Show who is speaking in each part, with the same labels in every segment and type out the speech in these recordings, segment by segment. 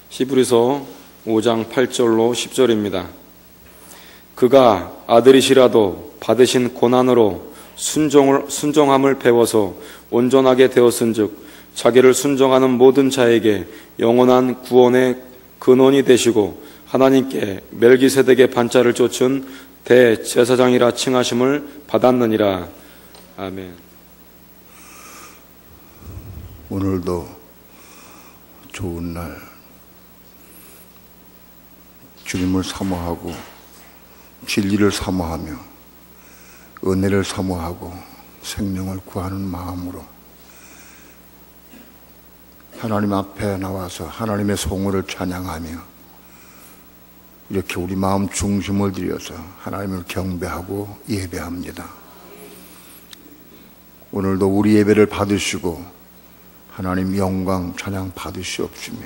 Speaker 1: 히브리서 5장 8절로 10절입니다. 그가 아들이시라도 받으신 고난으로 순종함을 배워서 온전하게 되었은즉 자기를 순종하는 모든 자에게 영원한 구원의 근원이 되시고 하나님께 멜기세덱의 반차를 쫓은 대제사장이라 칭하심을 받았느니라. 아멘.
Speaker 2: 오늘도 좋은 날, 주님을 사모하고 진리를 사모하며 은혜를 사모하고 생명을 구하는 마음으로 하나님 앞에 나와서 하나님의 성호를 찬양하며 이렇게 우리 마음 중심을 들여서 하나님을 경배하고 예배합니다. 오늘도 우리 예배를 받으시고 하나님 영광 찬양 받으시옵시며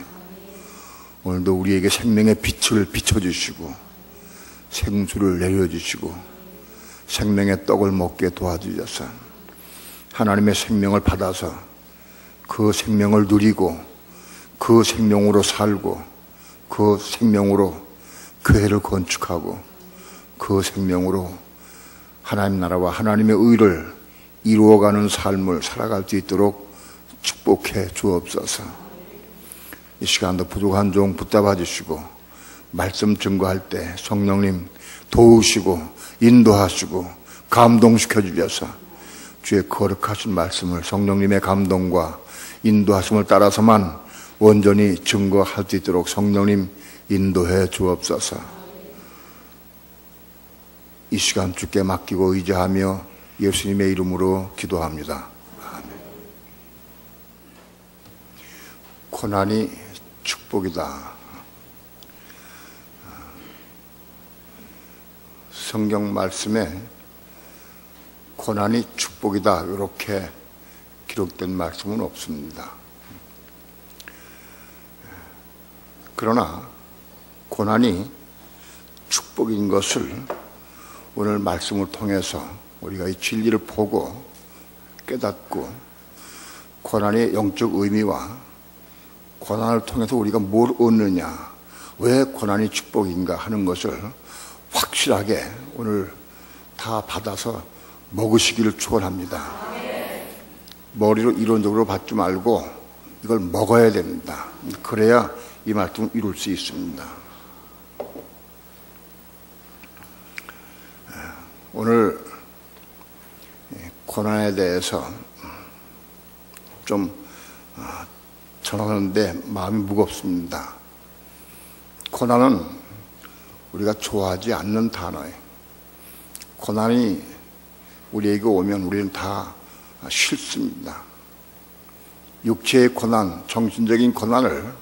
Speaker 2: 오늘도 우리에게 생명의 빛을 비춰주시고 생수를 내려주시고 생명의 떡을 먹게 도와주셔서 하나님의 생명을 받아서 그 생명을 누리고 그 생명으로 살고 그 생명으로 교회를 건축하고 그 생명으로 하나님 나라와 하나님의 의를 이루어가는 삶을 살아갈 수 있도록 축복해 주옵소서. 이 시간도 부족한 종 붙잡아 주시고 말씀 증거할 때 성령님 도우시고 인도하시고 감동시켜 주셔서 주의 거룩하신 말씀을 성령님의 감동과 인도하심을 따라서만 온전히 증거할 수 있도록 성령님 인도해 주옵소서. 이 시간 주께 맡기고 의지하며 예수님의 이름으로 기도합니다. 아멘. 고난이 축복이다. 성경 말씀에 고난이 축복이다 이렇게 기록된 말씀은 없습니다. 그러나 고난이 축복인 것을 오늘 말씀을 통해서 우리가 이 진리를 보고 깨닫고 고난의 영적 의미와 고난을 통해서 우리가 뭘 얻느냐, 왜 고난이 축복인가 하는 것을 확실하게 오늘 다 받아서 먹으시기를 축원합니다. 머리로 이론적으로 받지 말고 이걸 먹어야 됩니다. 그래야 이 말씀을 이룰 수 있습니다. 오늘 고난에 대해서 좀 전하는데 마음이 무겁습니다. 고난은 우리가 좋아하지 않는 단어예요. 고난이 우리에게 오면 우리는 다 싫습니다. 육체의 고난, 정신적인 고난을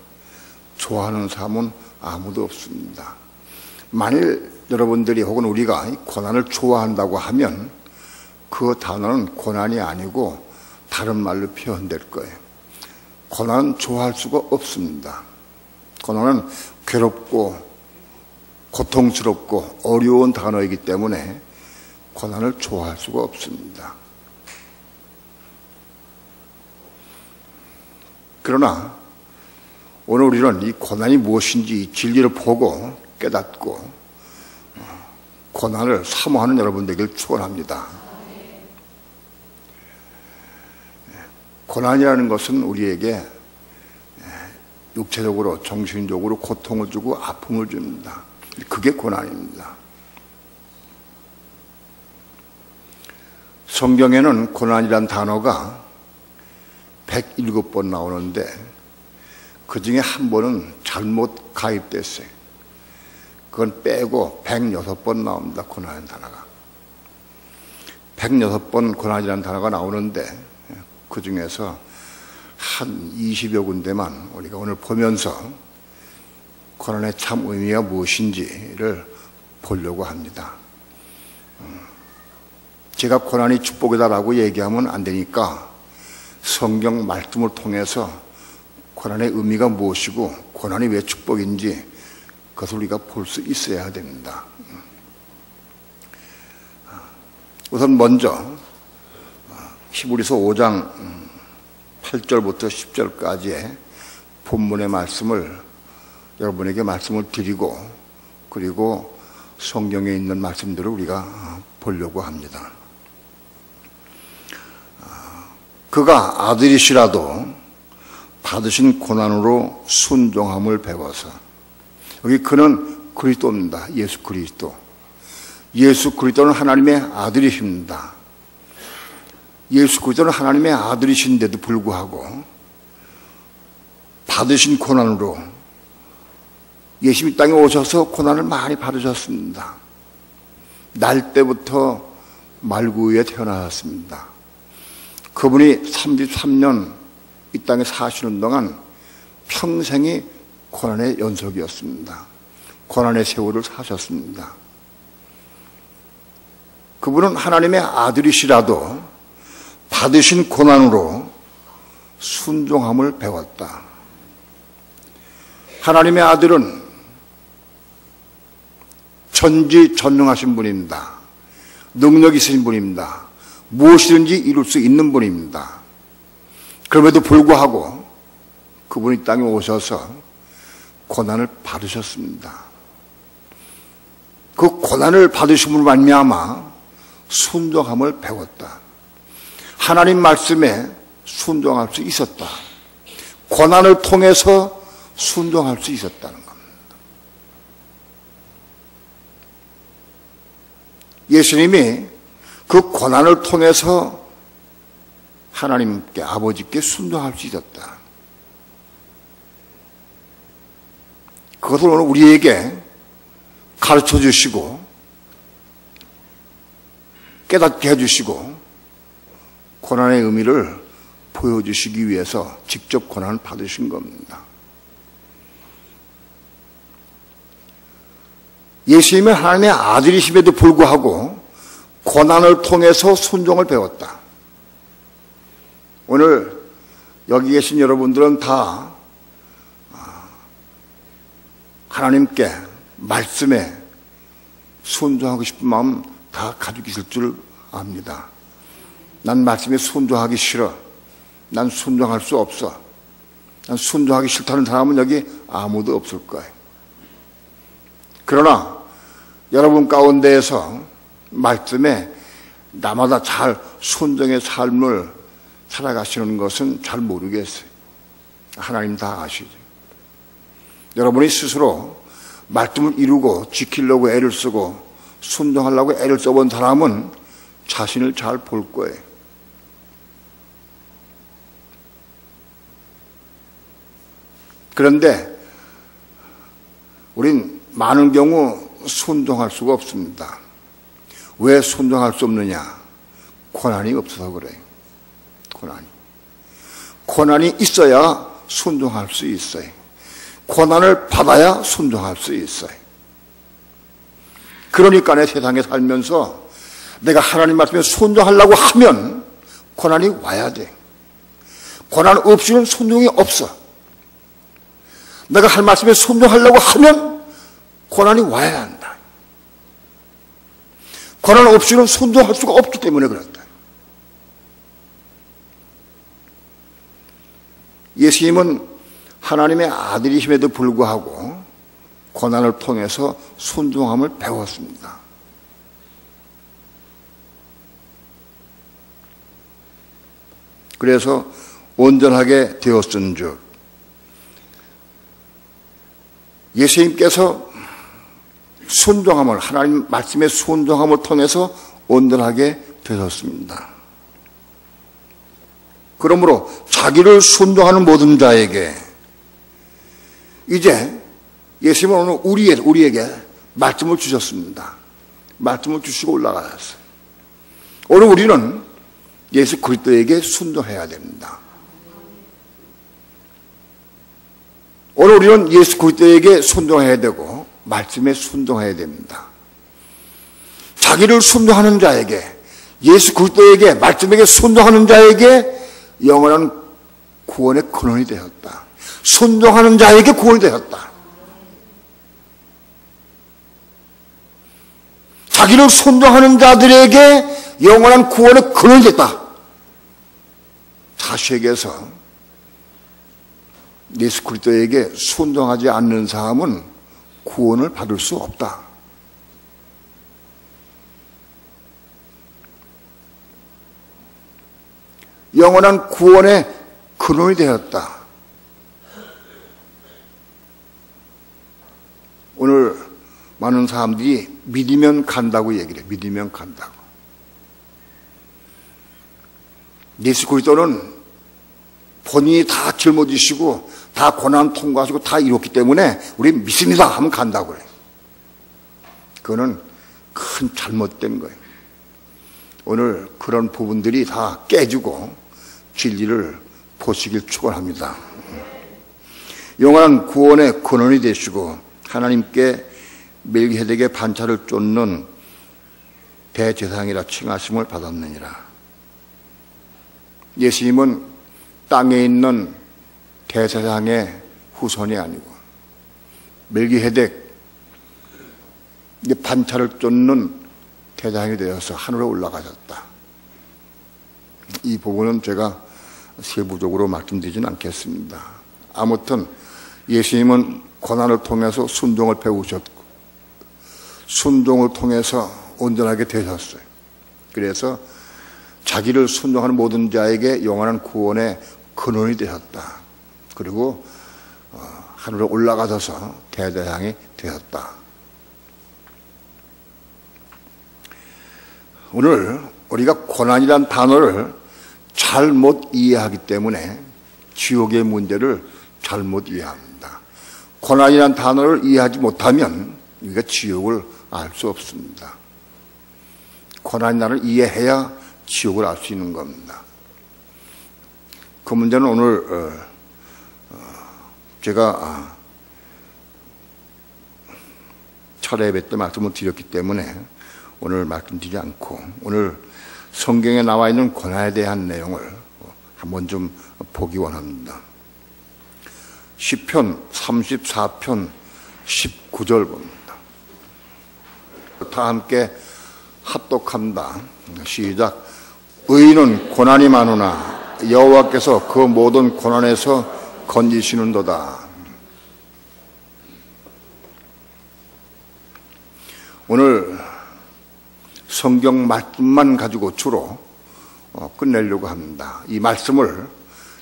Speaker 2: 좋아하는 사람은 아무도 없습니다. 만일 여러분들이 혹은 우리가 고난을 좋아한다고 하면 그 단어는 고난이 아니고 다른 말로 표현될 거예요. 고난은 좋아할 수가 없습니다. 고난은 괴롭고 고통스럽고 어려운 단어이기 때문에 고난을 좋아할 수가 없습니다. 그러나 오늘 우리는 이 고난이 무엇인지 진리를 보고 깨닫고 고난을 사모하는 여러분들에게 축원합니다. 고난이라는 것은 우리에게 육체적으로 정신적으로 고통을 주고 아픔을 줍니다. 그게 고난입니다. 성경에는 고난이란 단어가 107번 나오는데 그 중에 한 번은 잘못 가입됐어요. 그건 빼고 106번 나옵니다. 고난이라는 단어가 106번 고난이라는 단어가 나오는데 그 중에서 한 20여 군데만 우리가 오늘 보면서 고난의 참 의미가 무엇인지를 보려고 합니다. 제가 고난이 축복이다라고 얘기하면 안 되니까 성경 말씀을 통해서 고난의 의미가 무엇이고 고난이 왜 축복인지 그것을 우리가 볼 수 있어야 됩니다. 우선 먼저 히브리서 5장 8절부터 10절까지의 본문의 말씀을 여러분에게 말씀을 드리고 그리고 성경에 있는 말씀들을 우리가 보려고 합니다. 그가 아들이시라도 받으신 고난으로 순종함을 배워서, 여기 그는 그리스도입니다. 예수 그리스도. 예수 그리스도는 하나님의 아들이십니다. 예수 그리스도는 하나님의 아들이신데도 불구하고 받으신 고난으로, 예수님 이 땅에 오셔서 고난을 많이 받으셨습니다. 날 때부터 말구유에 태어나셨습니다. 그분이 33년 이 땅에 사시는 동안 평생이 고난의 연속이었습니다. 고난의 세월을 사셨습니다. 그분은 하나님의 아들이시라도 받으신 고난으로 순종함을 배웠다. 하나님의 아들은 전지전능하신 분입니다. 능력 있으신 분입니다. 무엇이든지 이룰 수 있는 분입니다. 그럼에도 불구하고 그분이 땅에 오셔서 고난을 받으셨습니다. 그 고난을 받으심으로 말미암아 순종함을 배웠다. 하나님 말씀에 순종할 수 있었다. 고난을 통해서 순종할 수 있었다는 겁니다. 예수님이 그 고난을 통해서 하나님께, 아버지께 순종할 수 있었다. 그것을 오늘 우리에게 가르쳐 주시고 깨닫게 해주시고 고난의 의미를 보여주시기 위해서 직접 고난을 받으신 겁니다. 예수님은 하나님의 아들이심에도 불구하고 고난을 통해서 순종을 배웠다. 오늘 여기 계신 여러분들은 다 하나님께, 말씀에 순종하고 싶은 마음 다 가지고 있을 줄 압니다. 난 말씀에 순종하기 싫어. 난 순종할 수 없어. 난 순종하기 싫다는 사람은 여기 아무도 없을 거예요. 그러나 여러분 가운데에서 말씀에 나마다 잘 순종의 삶을 살아가시는 것은 잘 모르겠어요. 하나님 다 아시죠. 여러분이 스스로 말씀을 이루고 지키려고 애를 쓰고 순종하려고 애를 써본 사람은 자신을 잘 볼 거예요. 그런데 우린 많은 경우 순종할 수가 없습니다. 왜 순종할 수 없느냐? 고난이 없어서 그래요. 고난이 있어야 순종할 수 있어요. 고난을 받아야 순종할 수 있어요. 그러니까 내 세상에 살면서 내가 하나님 말씀에 순종하려고 하면 고난이 와야 돼. 고난 없이는 순종이 없어. 내가 할 말씀에 순종하려고 하면 고난이 와야 한다. 고난 없이는 순종할 수가 없기 때문에 그렇다. 예수님은 하나님의 아들이심에도 불구하고 고난을 통해서 순종함을 배웠습니다. 그래서 온전하게 되었은즉, 예수님께서 순종함을, 하나님 말씀의 순종함을 통해서 온전하게 되셨습니다. 그러므로 자기를 순종하는 모든 자에게 이제 예수님은 오늘 우리에게 말씀을 주셨습니다. 말씀을 주시고 올라가셨어요. 오늘 우리는 예수 그리스도에게 순종해야 됩니다. 오늘 우리는 예수 그리스도에게 순종해야 되고 말씀에 순종해야 됩니다. 자기를 순종하는 자에게, 예수 그리스도에게, 말씀에게 순종하는 자에게 영원한 구원의 근원이 되었다. 순종하는 자에게 구원이 되었다. 자기를 순종하는 자들에게 영원한 구원의 근원이 됐다. 자식에게서 예수 그리스도에게 순종하지 않는 사람은 구원을 받을 수 없다. 영원한 구원의 근원이 되었다. 오늘 많은 사람들이 믿으면 간다고 얘기를 해. 믿으면 간다고. 예수 그리스도는 본인이 다 짊어지시고 다 고난 통과하시고 다 이뤘기 때문에 우리 믿습니다 하면 간다고 그래요. 그거는 큰 잘못된 거예요. 오늘 그런 부분들이 다 깨지고 진리를 보시길 축원합니다. 영원한 구원의 근원이 되시고 하나님께 멜기세덱의 반차를 쫓는 대제사장이라 칭하심을 받았느니라. 예수님은 땅에 있는 대제사장의 후손이 아니고 멜기세덱 반차를 쫓는 대제사장이 되어서 하늘에 올라가셨다. 이 부분은 제가 세부적으로 말씀드리진 않겠습니다. 아무튼 예수님은 고난을 통해서 순종을 배우셨고 순종을 통해서 온전하게 되셨어요. 그래서 자기를 순종하는 모든 자에게 영원한 구원의 근원이 되셨다. 그리고 하늘에 올라가셔서 대제사장이 되셨다. 오늘 우리가 고난이란 단어를 잘못 이해하기 때문에 지옥의 문제를 잘못 이해합니다. 고난이란 단어를 이해하지 못하면 우리가 지옥을 알 수 없습니다. 고난이란을 이해해야 지옥을 알 수 있는 겁니다. 그 문제는 오늘 제가 철회 예배 때 말씀을 드렸기 때문에 오늘 말씀드리지 않고 오늘 성경에 나와 있는 고난에 대한 내용을 한번 좀 보기 원합니다. 시편 34편 19절 봅니다. 다 함께 합독합니다. 시작. 의인은 고난이 많으나 여호와께서 그 모든 고난에서 건지시는도다. 오늘 성경 말씀만 가지고 주로 끝내려고 합니다. 이 말씀을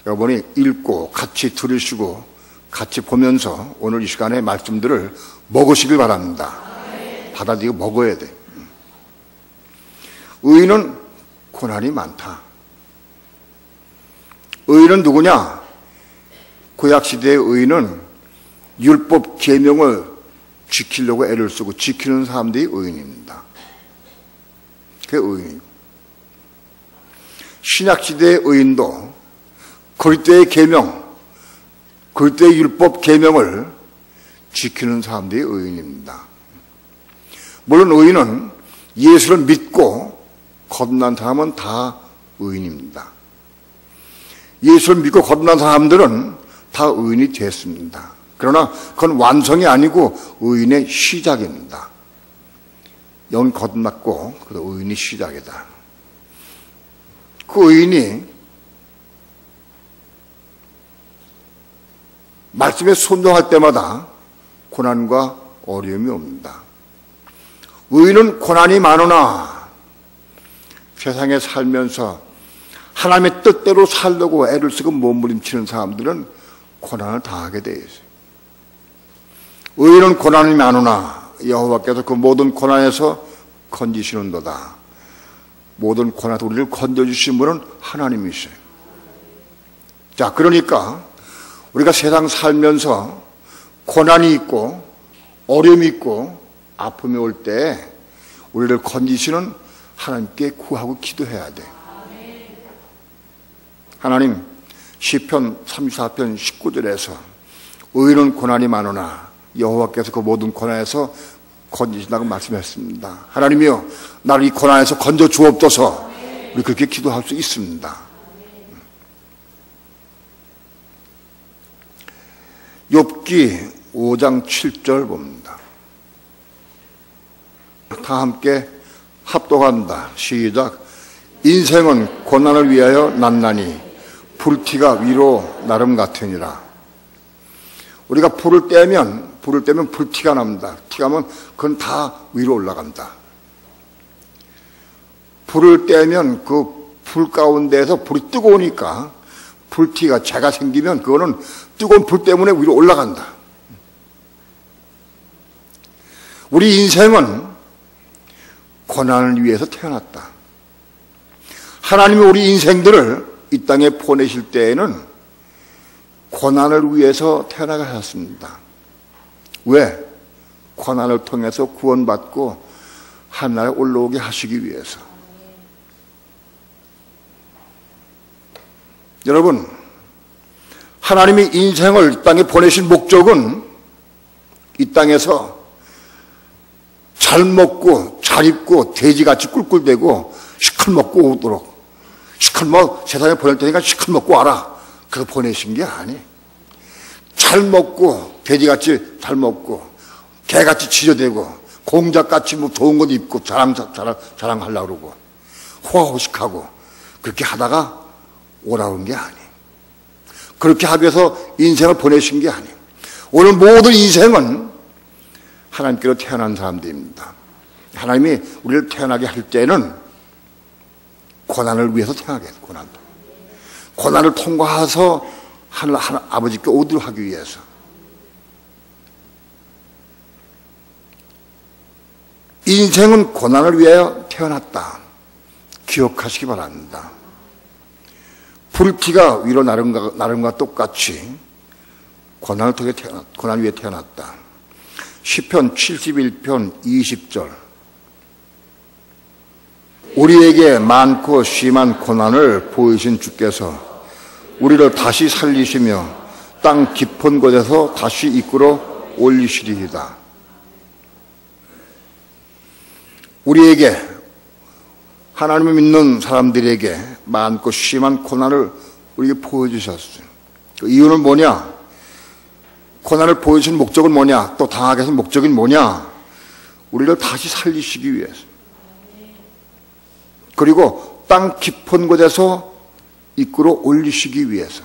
Speaker 2: 여러분이 읽고 같이 들으시고 같이 보면서 오늘 이 시간에 말씀들을 먹으시길 바랍니다. 받아들이고 먹어야 돼. 의인은 고난이 많다. 의인은 누구냐? 구약시대의 의인은 율법 계명을 지키려고 애를 쓰고 지키는 사람들이 의인입니다. 그게 의인이고, 신약시대의 의인도 그리스도의 계명, 그리스도의 율법 계명을 지키는 사람들이 의인입니다. 물론 의인은 예수를 믿고 거듭난 사람은 다 의인입니다. 예수를 믿고 거듭난 사람들은 다 의인이 됐습니다. 그러나 그건 완성이 아니고 의인의 시작입니다. 영 거듭났고 그 의인이 시작이다. 그 의인이 말씀에 순종할 때마다 고난과 어려움이 옵니다. 의인은 고난이 많으나 세상에 살면서 하나님의 뜻대로 살려고 애를 쓰고 몸부림치는 사람들은 고난을 당하게 되어 있어요. 의인은 고난이 많으나 여호와께서 그 모든 고난에서 건지시는도다. 모든 고난에서 우리를 건져주신 분은 하나님이세요. 자, 그러니까 우리가 세상 살면서 고난이 있고 어려움이 있고 아픔이 올 때 우리를 건지시는 하나님께 구하고 기도해야 돼. 하나님, 시편 34편 19절에서 의인은 고난이 많으나 여호와께서 그 모든 고난에서 건지신다고 말씀했습니다. 하나님이여, 나를 이 고난에서 건져 주옵소서. 우리 그렇게 기도할 수 있습니다. 욥기 5장 7절 봅니다. 다 함께 합독한다. 시작. 인생은 고난을 위하여 났나니 불티가 위로 나름 같으니라. 우리가 불을 떼면 불티가 납니다. 티가 나면 그건 다 위로 올라간다. 불을 떼면 그 불 가운데에서 불이 뜨거우니까 불티가 재가 생기면 그거는 뜨거운 불 때문에 위로 올라간다. 우리 인생은 고난을 위해서 태어났다. 하나님이 우리 인생들을 이 땅에 보내실 때에는 고난을 위해서 태어나게 하셨습니다. 왜? 고난을 통해서 구원받고 하늘나라에 올라오게 하시기 위해서. 여러분, 하나님이 인생을 이 땅에 보내신 목적은 이 땅에서 잘 먹고 잘 입고 돼지같이 꿀꿀대고 시끌먹고 오도록, 세상에 보낼 테니까 시끌먹고 와라, 그래서 보내신 게 아니. 잘 먹고 돼지같이 잘 먹고 개같이 지저대고 공작같이 뭐 좋은 것 입고 자랑하려고 그러고 호화호식하고 그렇게 하다가 오라온 게 아니. 그렇게 하기 위해서 인생을 보내신 게 아니. 오늘 모든 인생은 하나님께로 태어난 사람들입니다. 하나님이 우리를 태어나게 할 때는 고난을 위해서 태어나게 해요. 고난을 통과해서 하늘 아버지께 오도록 하기 위해서. 인생은 고난을 위하여 태어났다. 기억하시기 바랍니다. 불티가 위로 나른 것과 똑같이 고난을 통해 고난 위에 태어났다. 시편 71편 20절. 우리에게 많고 심한 고난을 보이신 주께서 우리를 다시 살리시며 땅 깊은 곳에서 다시 이끌어 올리시리이다. 우리에게, 하나님을 믿는 사람들에게 많고 심한 고난을 우리에게 보여주셨어요. 그 이유는 뭐냐? 고난을 보여주신 목적은 뭐냐? 또 당하게 해서 목적이 뭐냐? 우리를 다시 살리시기 위해서. 그리고 땅 깊은 곳에서 이끌어 올리시기 위해서.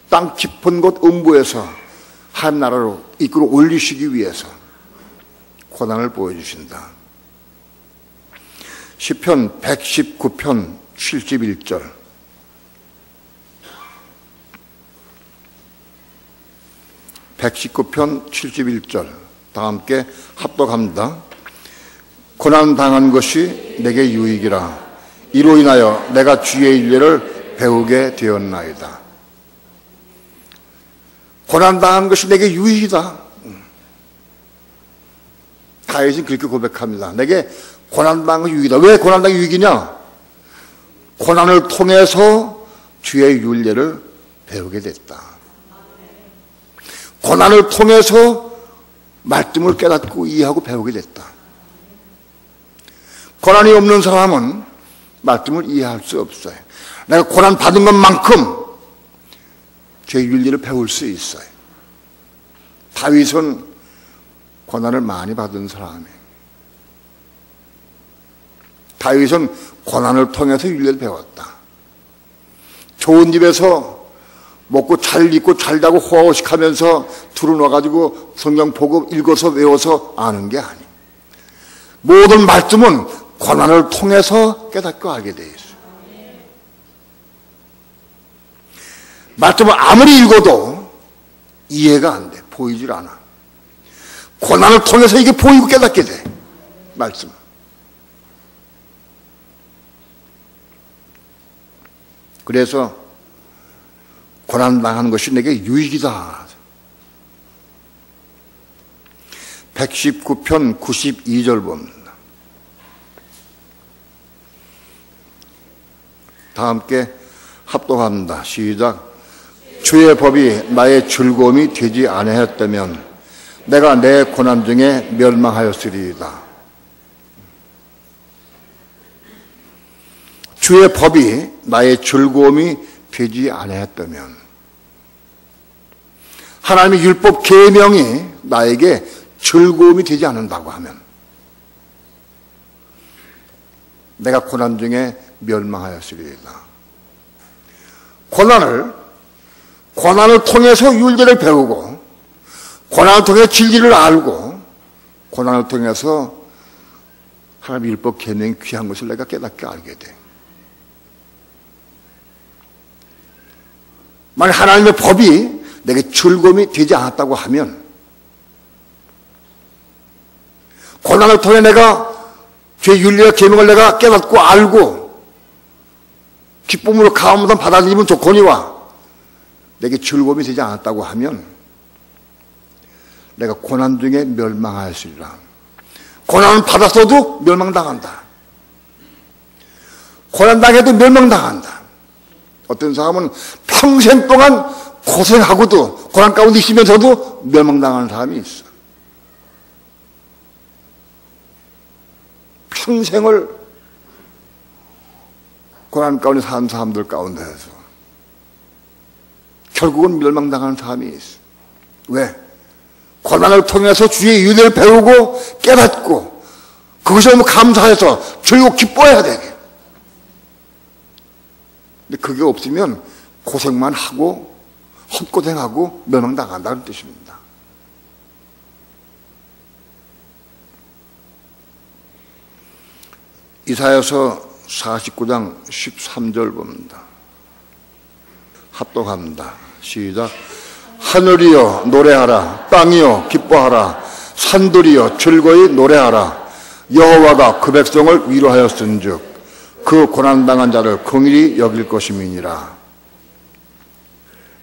Speaker 2: 땅 깊은 곳 음부에서 하나님 나라로 이끌어 올리시기 위해서 고난을 보여주신다. 시편 119편 71절. 119편 71절. 다 함께 합독합니다. 고난당한 것이 내게 유익이라. 이로 인하여 내가 주의 윤례를 배우게 되었나이다. 고난당한 것이 내게 유익이다. 다윗은 그렇게 고백합니다. 내게 고난당한 것이 유익이다. 왜 고난당한 것이 유익이냐? 고난을 통해서 주의 윤례를 배우게 됐다. 고난을 통해서 말씀을 깨닫고 이해하고 배우게 됐다. 고난이 없는 사람은 말씀을 이해할 수 없어요. 내가 고난 받은 것만큼 주의 윤리를 배울 수 있어요. 다윗은 고난을 많이 받은 사람이에요. 다윗은 고난을 통해서 윤리를 배웠다. 좋은 집에서 먹고 잘 입고 잘 자고 호화호식하면서 들어놔가지고 성경 보고 읽어서 외워서 아는 게 아니에요. 모든 말씀은 고난을 통해서 깨닫고 알게 되어 있어요. 말씀을 아무리 읽어도 이해가 안 돼. 보이질 않아. 고난을 통해서 이게 보이고 깨닫게 돼. 말씀. 그래서 고난당하는 것이 내게 유익이다. 119편 92절 봅니다. 다 함께 합독합니다. 시작. 주의 법이 나의 즐거움이 되지 아니하였다면 내가 내 고난 중에 멸망하였으리이다. 주의 법이 나의 즐거움이 되지 아니하였다면, 하나님의 율법 계명이 나에게 즐거움이 되지 않는다고 하면 내가 고난 중에 멸망하였으리이다. 고난을 통해서 윤리를 배우고 고난을 통해 진리를 알고 고난을 통해서 하나님의 율법 계명이 귀한 것을 내가 깨닫게 알게 돼. 만약 하나님의 법이 내게 즐거움이 되지 않았다고 하면, 고난을 통해 내가 죄의 윤리와 계명을 내가 깨닫고 알고 기쁨으로 감사함 받아들이면 좋거니와 내게 즐거움이 되지 않았다고 하면 내가 고난 중에 멸망하였으리라. 고난을 받았어도 멸망당한다. 고난당해도 멸망당한다. 어떤 사람은 평생 동안 고생하고도 고난 가운데 있으면서도 멸망당하는 사람이 있어. 평생을 고난 가운데 사는 사람들 가운데서 결국은 멸망당하는 사람이 있어. 왜? 고난을 통해서 주의 윤회를 배우고 깨닫고 그것이 너무 감사해서 즐겁고 기뻐해야 되게. 근데 그게 없으면 고생만 하고 헛고생하고 멸망당한다는 뜻입니다. 이사야서 49장 13절 봅니다. 합독합니다. 시작. 하늘이여 노래하라. 땅이여 기뻐하라. 산들이여 즐거이 노래하라. 여호와가 그 백성을 위로하였은즉 그 고난당한 자를 긍휼히 여길 것임이니라.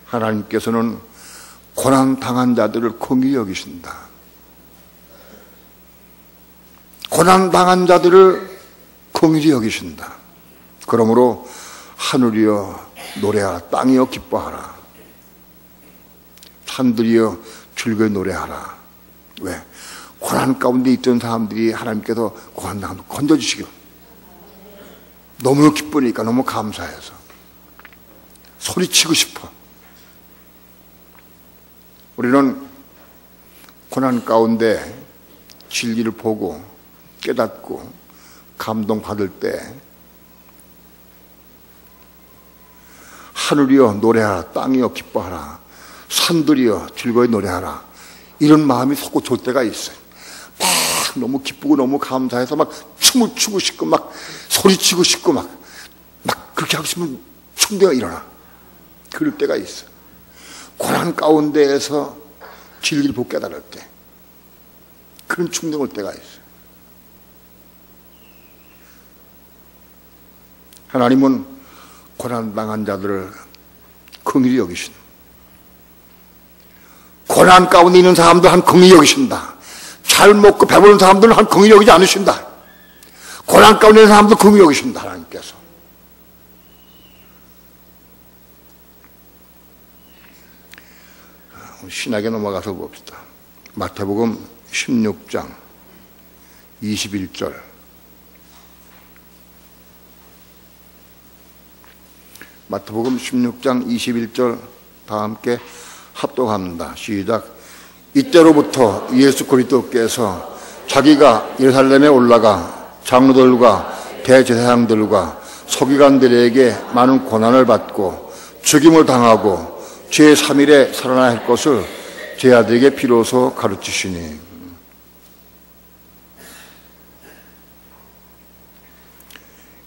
Speaker 2: 하나님께서는 고난당한 자들을 긍휼히 여기신다. 고난당한 자들을 긍휼히 여기신다. 그러므로 하늘이여 노래하라. 땅이여 기뻐하라. 산들이여 즐거이 노래하라. 왜? 고난 가운데 있던 사람들이 하나님께서 고난당한 건져주시길 너무 기쁘니까, 너무 감사해서 소리치고 싶어. 우리는 고난 가운데 진리를 보고 깨닫고 감동받을 때 하늘이여 노래하라. 땅이여 기뻐하라. 산들이여 즐거이 노래하라. 이런 마음이 솟고 졸 때가 있어요. 막 너무 기쁘고 너무 감사해서 막 춤을 추고 싶고 막 소리치고 싶고 막 그렇게 하고 싶으면 충동이 일어나. 그럴 때가 있어. 고난 가운데에서 진리를 보고 깨달을 때 그런 충동 올 때가 있어. 하나님은 고난당한 자들을 긍휼히 여기신, 고난 가운데 있는 사람들 한 긍휼히 여기신다. 잘 먹고 배부른 사람들은 한 긍휼히 여기지 않으신다. 고난 가운데 있는 사람들 긍휼히 여기신다. 하나님께서. 신약에 넘어가서 봅시다. 마태복음 16장 21절. 마태복음 16장 21절 다 함께 합독합니다. 시작. 이때로부터 예수 그리스도께서 자기가 예루살렘에 올라가 장로들과 대제사장들과 서기관들에게 많은 고난을 받고 죽임을 당하고 제3일에 살아날 것을 제 아들에게 비로소 가르치시니.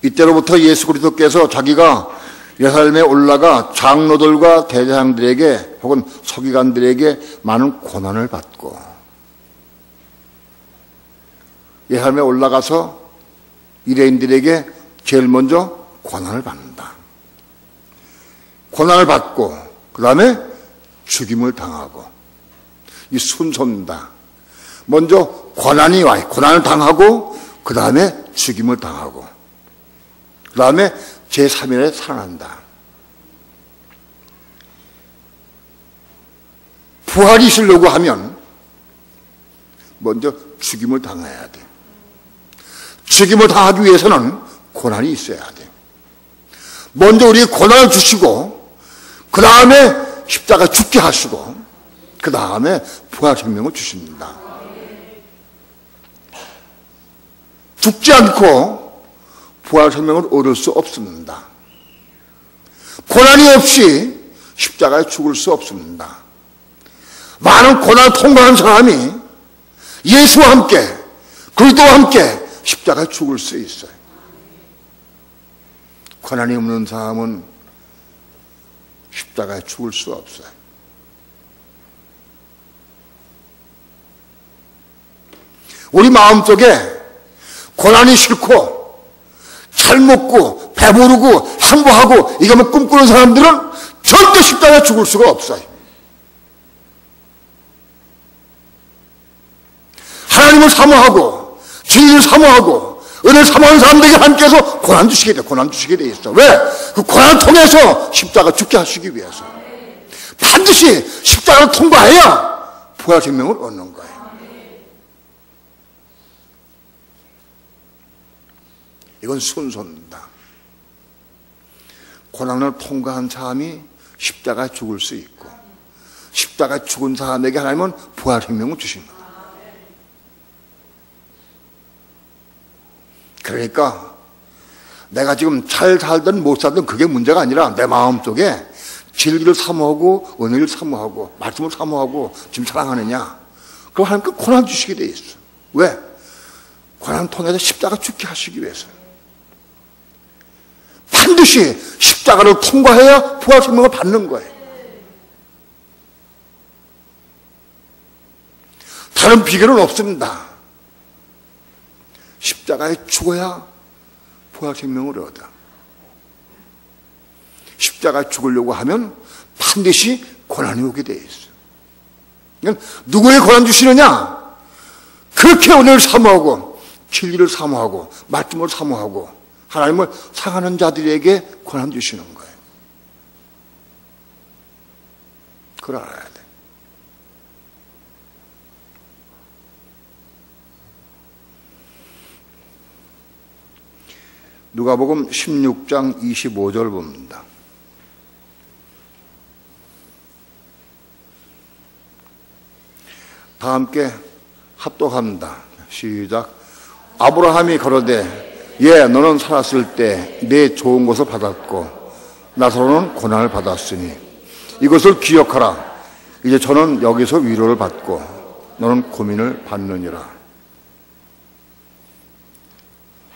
Speaker 2: 이때로부터 예수 그리스도께서 자기가 예루살렘에 올라가 장로들과 대제사장들에게 혹은 서기관들에게 많은 고난을 받고, 예루살렘에 올라가서 유대인들에게 제일 먼저 고난을 받는다. 고난을 받고 그 다음에 죽임을 당하고, 이 순서입니다. 먼저 고난이 와요. 고난을 당하고 그 다음에 죽임을 당하고 그 다음에 제3일에 살아난다. 부활이 있으려고 하면 먼저 죽임을 당해야 돼. 죽임을 당하기 위해서는 고난이 있어야 돼. 먼저 우리에게 고난을 주시고 그 다음에 십자가 죽게 하시고 그 다음에 부활 생명을 주십니다. 죽지 않고 부활 생명을 얻을 수 없습니다. 고난이 없이 십자가에 죽을 수 없습니다. 많은 고난을 통과한 사람이 예수와 함께, 그리스도와 함께 십자가에 죽을 수 있어요. 고난이 없는 사람은 십자가에 죽을 수 없어요. 우리 마음속에 고난이 싫고 잘 먹고 배부르고 행복하고 이거만 꿈꾸는 사람들은 절대 십자가에 죽을 수가 없어요. 하나님을 사모하고 진리를 사모하고 은혜를 사모하는 사람들에게 하나님께서 고난 주시게 돼. 고난 주시게 돼 있어. 왜? 그 고난을 통해서 십자가 죽게 하시기 위해서. 반드시 십자가를 통과해야 부활 생명을 얻는 거예요. 이건 순서입니다. 고난을 통과한 사람이 십자가에 죽을 수 있고 십자가에 죽은 사람에게 하나님은 부활 생명을 주십니다. 그러니까 내가 지금 잘 살든 못 살든 그게 문제가 아니라 내 마음속에 진리를 사모하고 은혜를 사모하고 말씀을 사모하고 지금 사랑하느냐, 그럼 하나님께 고난 주시게 돼 있어. 왜? 고난 통해서 십자가 죽게 하시기 위해서. 반드시 십자가를 통과해야 부활 생명을 받는 거예요. 다른 비결은 없습니다. 십자가에 죽어야 부활 생명을 얻어. 십자가에 죽으려고 하면 반드시 고난이 오게 돼 있어. 그러니까 누구의 고난 주시느냐? 그렇게 은혜를 사모하고 진리를 사모하고 말씀을 사모하고 하나님을 사랑하는 자들에게 고난 주시는 거예요. 그걸 알아야 돼. 누가복음 16장 25절 봅니다. 다 함께 합독합니다. 시작. 아브라함이 가로되 예 너는 살았을 때 내 좋은 것을 받았고 나사로는 고난을 받았으니 이것을 기억하라. 이제 저는 여기서 위로를 받고 너는 고민을 받느니라.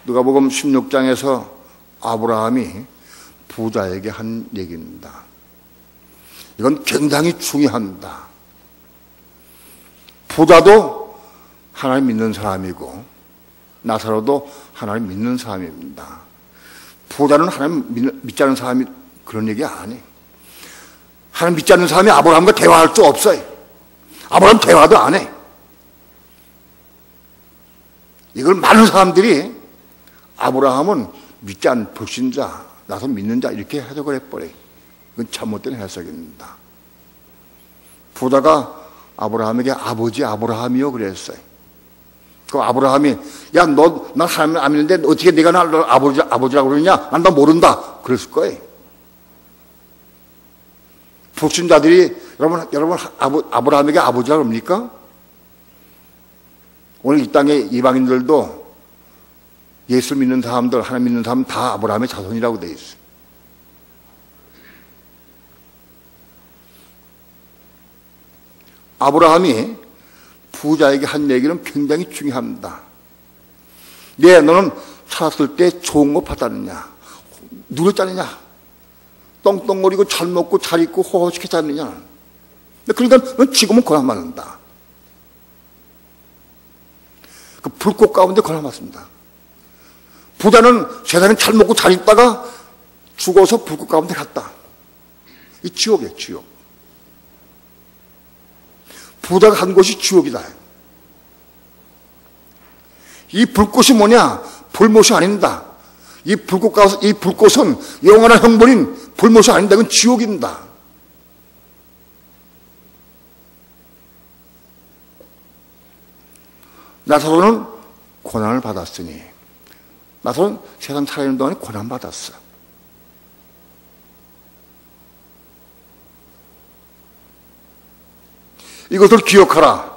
Speaker 2: 누가복음 16장에서 아브라함이 부자에게 한 얘기입니다. 이건 굉장히 중요합니다. 부자도 하나님 믿는 사람이고 나사로도 하나님 믿는 사람입니다. 부자는 하나님 믿지 않는 사람이 그런 얘기 아니에요. 하나님 믿지 않는 사람이 아브라함과 대화할 수 없어요. 아브라함 대화도 안 해. 이걸 많은 사람들이 아브라함은 믿지 않는 불신자, 나서 믿는 자 이렇게 해석을 해버려요. 이건 잘못된 해석입니다. 부자가 아브라함에게 아버지 아브라함이요 그랬어요. 그 아브라함이 야 너 난 하나님 안 믿는데 어떻게 네가 나를 아버지라고 그러냐? 난 너 모른다 그랬을 거예요. 불신자들이 여러분 아브라함에게 아버지라고 그럽니까? 오늘 이 땅의 이방인들도 예수 믿는 사람들, 하나님 믿는 사람 다 아브라함의 자손이라고 돼 있어요. 아브라함이 부자에게 한 얘기는 굉장히 중요합니다. 네, 너는 살았을 때 좋은 거 받았느냐? 누렸잖느냐? 떵떵거리고 잘 먹고 잘 입고 호호식했지 않느냐? 그러니까 넌 지금은 고난 받는다. 그 불꽃 가운데 고난 받습니다. 부자는 세상에 잘 먹고 잘 입다가 죽어서 불꽃 가운데 갔다. 이 지옥이에요, 지옥. 부자가 간 곳이 지옥이다. 이 불꽃이 뭐냐? 불못이 아닙니다. 이 불꽃은 영원한 형벌인 불못이 아닙니다. 이건 지옥입니다. 나사로는 고난을 받았으니 나사로는 세상 살아있는 동안에 고난 받았어. 이것을 기억하라.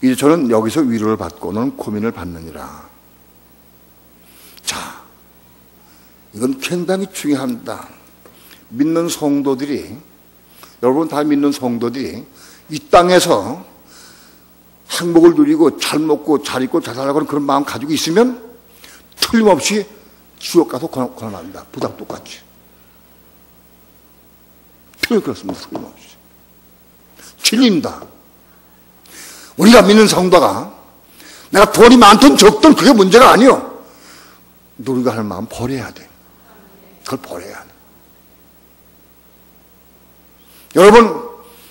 Speaker 2: 이제 저는 여기서 위로를 받고 너는 고민을 받느니라. 자, 이건 굉장히 중요합니다. 믿는 성도들이 여러분 다 믿는 성도들이 이 땅에서 행복을 누리고 잘 먹고 잘 입고 잘 살라고 하는 그런 마음 가지고 있으면 틀림없이 지옥 가서 고난합니다. 부당 똑같이. 그렇습니다. 틀림없이. 진리입니다. 우리가 믿는 성도가 내가 돈이 많든 적든 그게 문제가 아니요. 누리가 할 마음 버려야 돼. 그걸 버려야 돼. 여러분,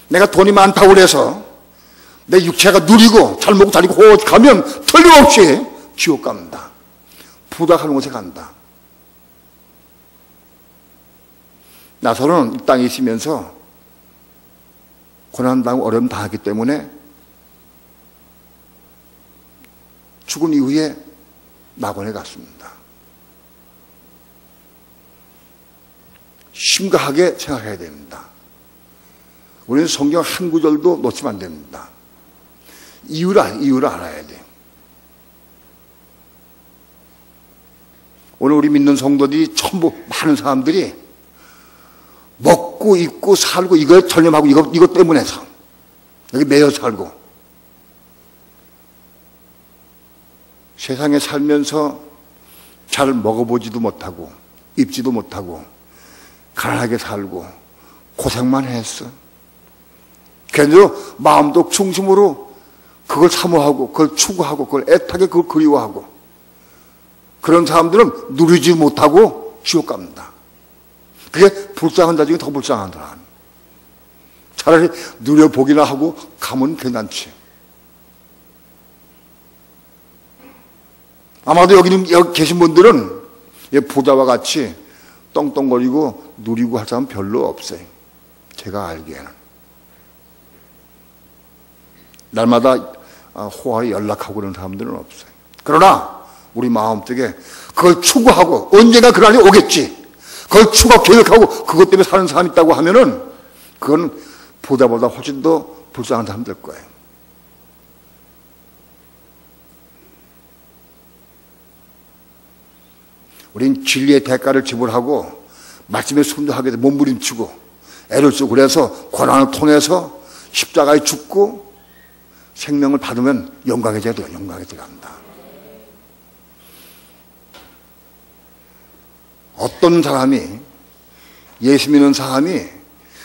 Speaker 2: 내가 돈이 많다고 그래서 내 육체가 누리고 잘 먹고 잘 입고 가면 틀림없이 지옥 갑니다. 부닥하는 곳에 간다. 나사로는 이 땅에 있으면서 고난당하고 어려움 당하기 때문에 죽은 이후에 낙원에 갔습니다. 심각하게 생각해야 됩니다. 우리는 성경 한 구절도 놓치면 안 됩니다. 이유를 알아야 돼요. 오늘 우리 믿는 성도들이 전부 많은 사람들이 먹고 입고 살고 이거에 전념하고 이것 때문에서 여기 매여 살고 세상에 살면서 잘 먹어보지도 못하고 입지도 못하고 가난하게 살고 고생만 했어. 그래서 마음도 중심으로 그걸 사모하고 그걸 추구하고 그걸 애타게 그걸 그리워하고 그런 사람들은 누리지 못하고 지옥 갑니다. 그게 불쌍한 자 중에 더 불쌍한 사람. 차라리 누려보기나 하고 가면 괜찮지. 아마도 여기 계신 분들은 부자와 같이 떵떵거리고 누리고 할 사람 별로 없어요. 제가 알기에는. 날마다 호화에 연락하고 그런 사람들은 없어요. 그러나 우리 마음속에 그걸 추구하고 언젠가 그날이 오겠지. 그걸 추구하고 계획하고 그것 때문에 사는 사람이 있다고 하면은 그건 부자보다 훨씬 더 불쌍한 사람 될 거예요. 우린 진리의 대가를 지불하고 말씀에 순종하게 몸부림치고 애를 쓰고 그래서 고난을 통해서 십자가에 죽고 생명을 받으면 영광에 들어가요. 영광에 들어간다. 어떤 사람이 예수 믿는 사람이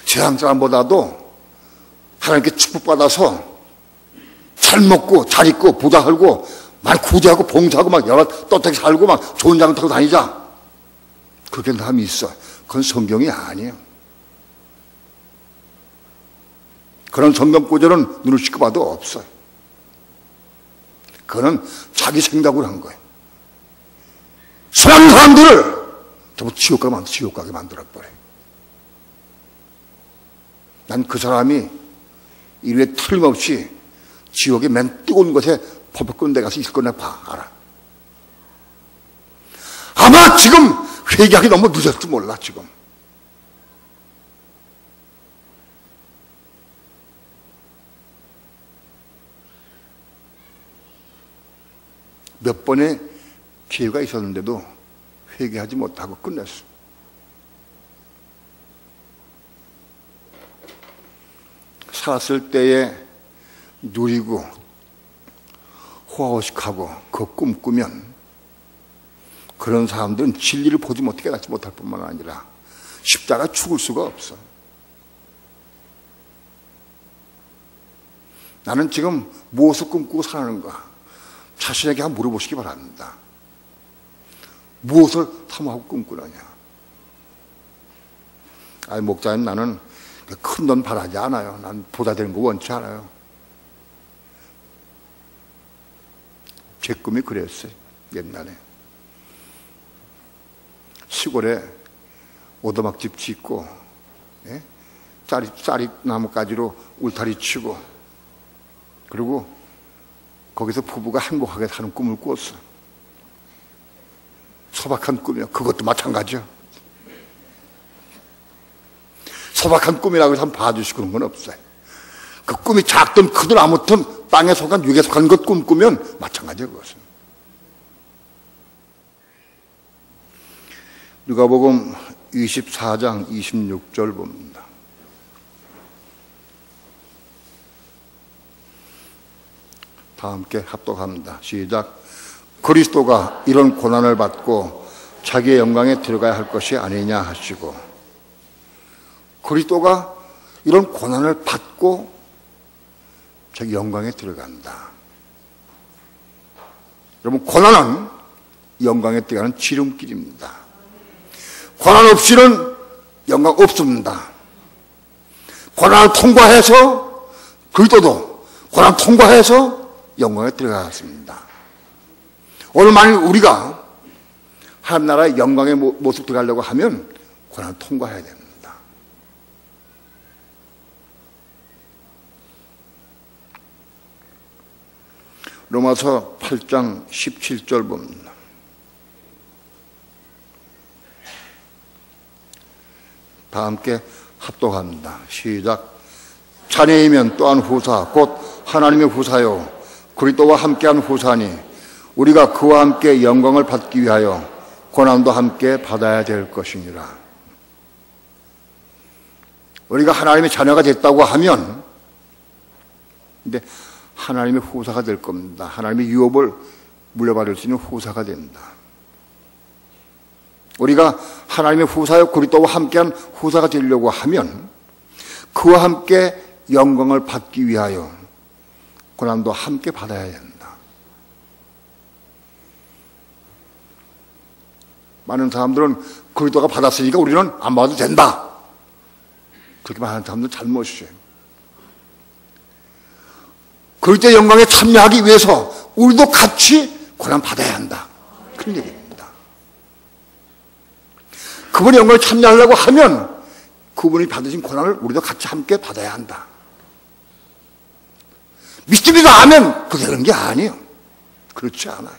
Speaker 2: 세상 사람보다도 하나님께 축복받아서 잘 먹고 잘 입고 부자 살고 막 구제하고 봉사하고 막 여러 떳떳하게 살고 막 좋은 장을 타고 다니자. 그렇게 하는 사람이 있어. 그건 성경이 아니에요. 그런 성경 구절은 눈을 씻고 봐도 없어요. 그거는 자기 생각으로 한 거예요. 수많은 사람들을 전부 지옥 가게 만들어버려요. 난 그 사람이 이후에 틀림없이 지옥의 맨 뜨거운 곳에 펄펄 끓는 데 가서 있을 거나 알아. 아마 지금 회개하기 너무 늦었을지 몰라, 지금. 몇 번의 기회가 있었는데도 회개하지 못하고 끝냈어. 살았을 때에 누리고 호화호식하고 그 꿈꾸면 그런 사람들은 진리를 보지 못하게 깨닫지 못할 뿐만 아니라 십자가 죽을 수가 없어. 나는 지금 무엇을 꿈꾸고 사는가 자신에게 한번 물어보시기 바랍니다. 무엇을 탐하고 꿈꾸느냐. 아니 목사님, 나는 큰 돈 바라지 않아요. 난 부자 되는 거 원치 않아요. 제 꿈이 그랬어요. 옛날에 시골에 오두막집 짓고 쌀이 나뭇가지로 울타리 치고 그리고 거기서 부부가 행복하게 사는 꿈을 꾸었어. 소박한 꿈이요. 그것도 마찬가지요. 소박한 꿈이라고 해서 한번 봐주시고 그런 건 없어요. 그 꿈이 작든 크든 아무튼 땅에 속한 육에 속한 것 꿈꾸면 마찬가지예요. 그것은. 누가복음 24장 26절 봅니다. 다 함께 합독합니다. 시작. 그리스도가 이런 고난을 받고 자기의 영광에 들어가야 할 것이 아니냐 하시고, 그리스도가 이런 고난을 받고 자기 영광에 들어간다. 여러분, 고난은 영광에 들어가는 지름길입니다. 고난 없이는 영광 없습니다. 고난을 통과해서 그리스도도 고난 통과해서 영광에 들어갔습니다. 오늘 만약 우리가 하나님 나라의 영광의 모습 들어가려고 하면 고난을 통과해야 됩니다. 로마서 8장 17절 봅니다. 다 함께 합독합니다. 시작. 자녀이면 또한 후사 곧 하나님의 후사요 그리스도와 함께한 후사니 우리가 그와 함께 영광을 받기 위하여 고난도 함께 받아야 될 것이니라. 우리가 하나님의 자녀가 됐다고 하면 근데 하나님의 후사가 될 겁니다. 하나님의 유업을 물려받을 수 있는 후사가 된다. 우리가 하나님의 후사요 그리스도와 함께한 후사가 되려고 하면 그와 함께 영광을 받기 위하여 고난도 함께 받아야 된다. 많은 사람들은 그리스도가 받았으니까 우리는 안 받아도 된다. 그렇게 말하는 사람들은 잘못이에요. 그리스도의 영광에 참여하기 위해서 우리도 같이 고난 받아야 한다. 그런 얘기입니다. 그분의 영광에 참여하려고 하면 그분이 받으신 고난을 우리도 같이 함께 받아야 한다. 믿습니다 하면 그게 되는 게 아니에요. 그렇지 않아요.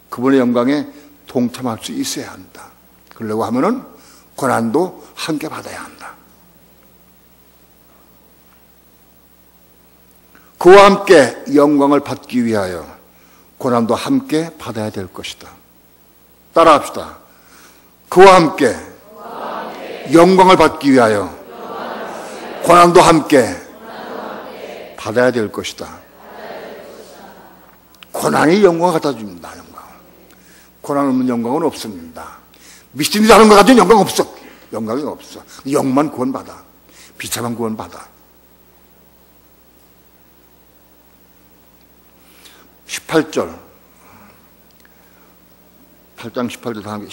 Speaker 2: 그분의 영광에 동참할 수 있어야 한다. 그러려고 하면은 고난도 함께 받아야 한다. 그와 함께 영광을 받기 위하여 고난도 함께 받아야 될 것이다. 따라합시다. 그와 함께 영광을 받기 위하여 고난도 함께 받아야 될 것이다. 고난이 영광을 갖다 줍니다. 영광. 고난 없는 영광은 없습니다. 믿습니다 하는 것 가지고는 영광 없어. 영광이 없어. 영만 구원받아. 비참한 구원받아. 18절 8장 18절 다 함께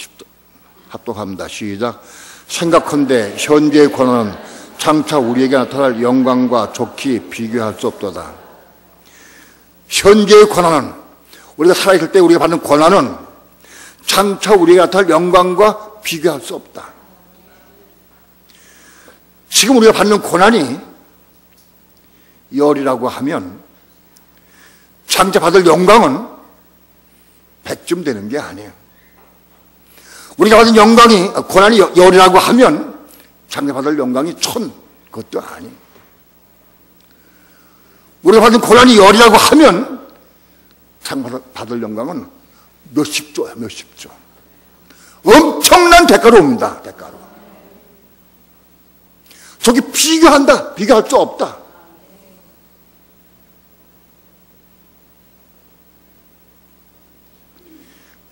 Speaker 2: 합독합니다. 시작. 생각컨대 현재의 고난은 장차 우리에게 나타날 영광과 좋게 비교할 수 없도다. 현재의 고난은 우리가 살아있을 때 우리가 받는 고난은 장차 우리에게 나타날 영광과 비교할 수 없다. 지금 우리가 받는 고난이 열이라고 하면 장차 받을 영광은 100점 되는 게 아니에요. 우리가 받은 영광이, 고난이 열이라고 하면 장차 받을 영광이 1000, 그것도 아니에요. 우리가 받은 고난이 열이라고 하면 장차 받을 영광은 몇십 조야, 몇십 조. 엄청난 대가로 옵니다, 대가로. 저기 비교한다, 비교할 수 없다.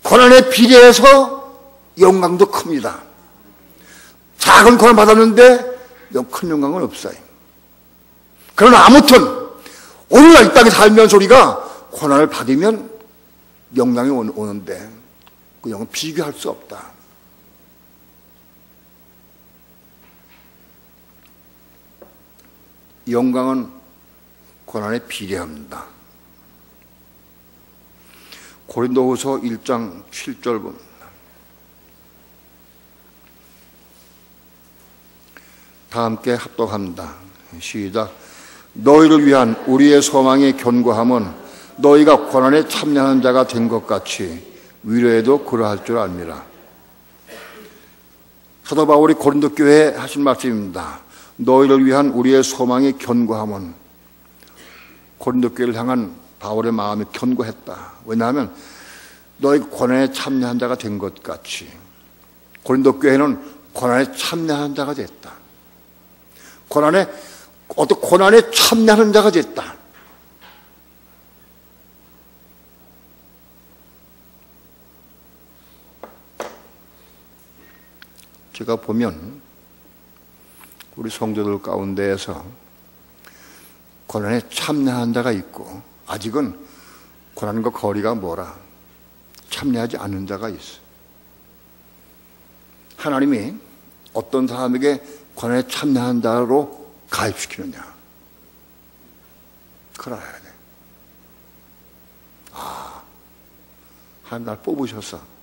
Speaker 2: 고난에 비례해서 영광도 큽니다. 작은 고난 받았는데 큰 영광은 없어요. 그러나 아무튼 오늘날 이 땅에 살면서 우리가 고난을 받으면 영광이 오는데 그 영광은 비교할 수 없다. 영광은 고난에 비례합니다. 고린도후서 1장 7절 봅니다. 다 함께 합독합니다. 시작. 너희를 위한 우리의 소망의 견고함은 너희가 고난에 참여하는 자가 된 것 같이 위로에도 그러할 줄 압니다. 사도 바울이 고린도 교회에 하신 말씀입니다. 너희를 위한 우리의 소망의 견고함은 고린도 교회를 향한 바울의 마음이 견고했다. 왜냐하면 너희 고난에 참여한 자가 된 것 같이 고린도 교회는 고난에 참여한 자가 됐다. 어떤 고난에 참여하는 자가 됐다. 우리가 보면 우리 성도들 가운데에서 고난에 참여한 자가 있고 아직은 고난과 거리가 멀어 참여하지 않는 자가 있어. 하나님이 어떤 사람에게 고난에 참여한 자로 가입시키느냐? 그걸 알아야 돼. 하나님 날 뽑으셨어.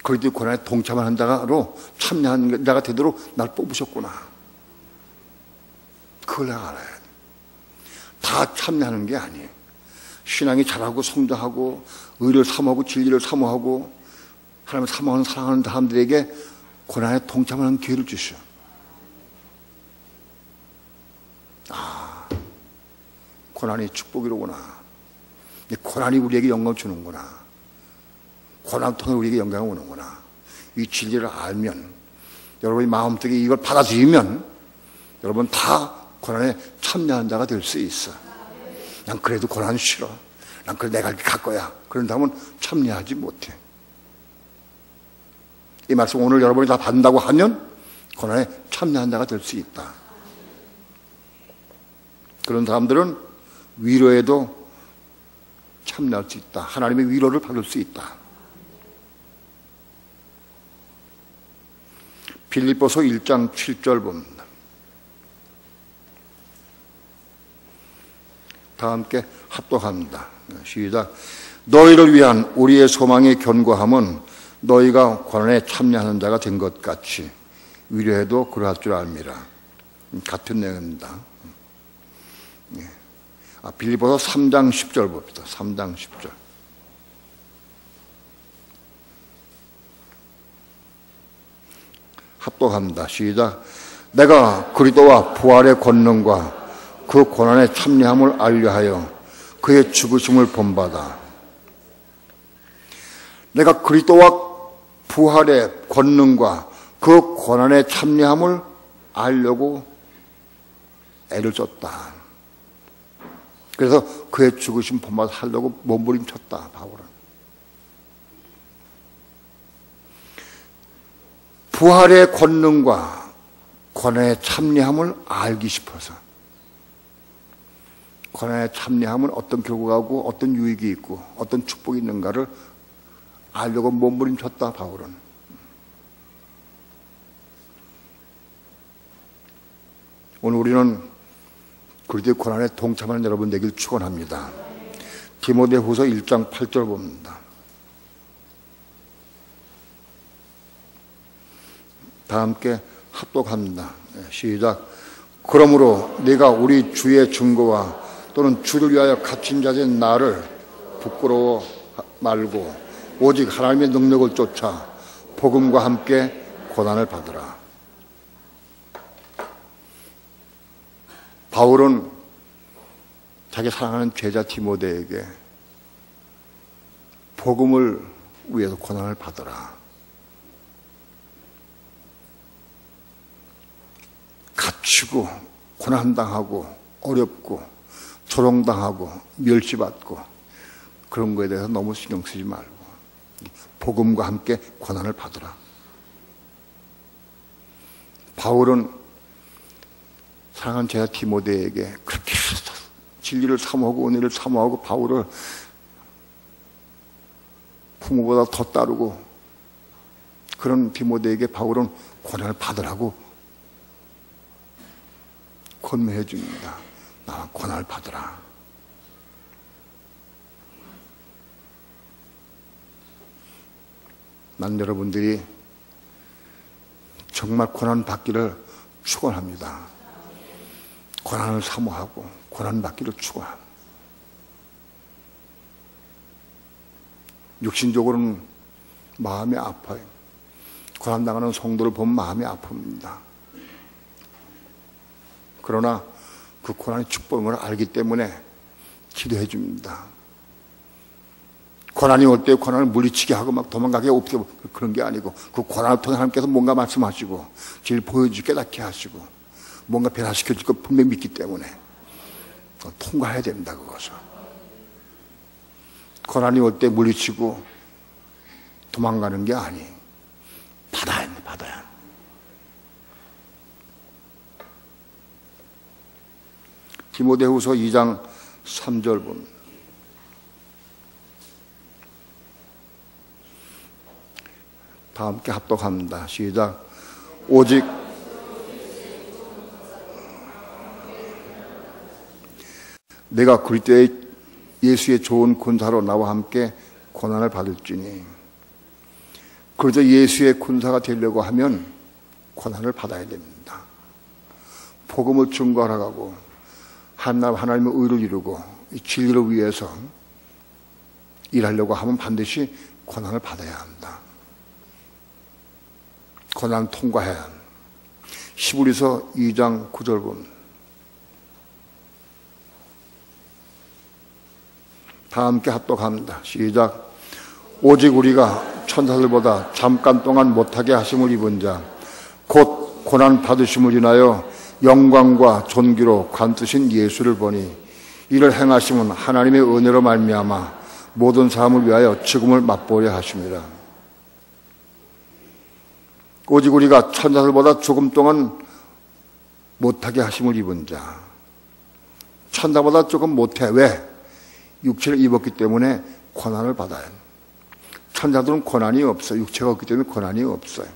Speaker 2: 그래도 고난에 동참하는 자로 참여하는 자가 되도록 날 뽑으셨구나. 그걸 내가 알아야 돼. 다 참여하는 게 아니에요. 신앙이 자라고 성장하고 의를 사모하고 진리를 사모하고 하나님을 사모하는 사랑하는 사람들에게 고난에 동참하는 기회를 주셔. 고난이 축복이로구나. 고난이 우리에게 영광을 주는구나. 고난을 통해 우리에게 영광이 오는구나. 이 진리를 알면, 여러분이 마음속에 이걸 받아들이면 여러분 다 고난에 참여한 자가 될 수 있어. 난 그래도 고난 싫어. 난 그래 내가 이렇게 갈 거야. 그런다면 참여하지 못해. 이 말씀 오늘 여러분이 다 받는다고 하면 고난에 참여한 자가 될 수 있다. 그런 사람들은 위로에도 참여할 수 있다. 하나님의 위로를 받을 수 있다. 빌립보서 1장 7절 봅니다. 다 함께 합독합니다. 시작. 너희를 위한 우리의 소망의 견고함은 너희가 고난에 참여하는 자가 된 것 같이 위로해도 그러할 줄 압니다. 같은 내용입니다. 빌립보서 3장 10절 봅시다. 3장 10절. 합독합니다. 시작. 내가 그리스도와 부활의 권능과 그 고난의 참여함을 알려하여 그의 죽으심을 본받아. 내가 그리스도와 부활의 권능과 그 고난의 참여함을 알려고 애를 썼다. 그래서 그의 죽으심 본받아 하려고 몸부림쳤다. 바울은. 부활의 권능과 고난의 참여함을 알기 싶어서. 고난의 참여함은 어떤 결과가 어떤 유익이 있고 어떤 축복이 있는가를 알려고 몸부림쳤다. 바울은. 오늘 우리는 그리스도의 고난에 동참하는 여러분 되길 축원합니다. 디모데후서 1장 8절 봅니다. 다 함께 합독합니다. 시작. 그러므로 네가 우리 주의 증거와 또는 주를 위하여 갇힌 자된 나를 부끄러워 말고 오직 하나님의 능력을 쫓아 복음과 함께 고난을 받으라. 바울은 자기 사랑하는 제자 디모데에게 복음을 위해서 고난을 받으라. 갇히고 고난당하고 어렵고 조롱당하고 멸시받고 그런 거에 대해서 너무 신경 쓰지 말고 복음과 함께 고난을 받으라. 바울은 사랑하는 제자 디모데에게 그렇게 진리를 사모하고 은혜를 사모하고 바울을 부모보다 더 따르고 그런 디모데에게 바울은 고난을 받으라고 권면해 줍니다. 나 고난을 받으라. 난 여러분들이 정말 고난 받기를 축원합니다. 고난을 사모하고 고난 받기를 축원합니다. 육신적으로는 마음이 아파요. 고난 당하는 성도를 보면 마음이 아픕니다. 그러나 그 고난의 축복인 걸 알기 때문에 기도해 줍니다. 고난이 올 때 고난을 물리치게 하고 막 도망가게 없게 그런 게 아니고 그 고난을 통해 하나님께서 뭔가 말씀하시고 길 보여주게 깨닫게 하시고 뭔가 변화시켜 줄 걸 분명히 믿기 때문에 통과해야 됩니다. 그것을. 고난이 올 때 물리치고 도망가는 게 아니 받아야 됩니다. 받아야 합니다. 디모데후서 2장 3절 보면 다 함께 합독합니다. 시작. 오직 내가 그리스도의 예수의 좋은 군사로 나와 함께 고난을 받을지니, 그래서 예수의 군사가 되려고 하면 고난을 받아야 됩니다. 복음을 증거하라고 하나님의 의를 이루고 진리를 위해서 일하려고 하면 반드시 고난을 받아야 한다. 고난 통과해야 합니다. 히브리서 2장 9절 보면 다 함께 합독합니다. 시작. 오직 우리가 천사들보다 잠깐 동안 못하게 하심을 입은 자, 곧 고난 받으심을 인하여 영광과 존귀로 관뜨신 예수를 보니, 이를 행하심은 하나님의 은혜로 말미암아 모든 사람을 위하여 죽음을 맛보려 하심이라. 오직 우리가 천사들보다 조금 동안 못하게 하심을 입은 자, 천사보다 조금 못해. 왜? 육체를 입었기 때문에 고난을 받아요. 천사들은 고난이 없어요. 육체가 없기 때문에 고난이 없어요.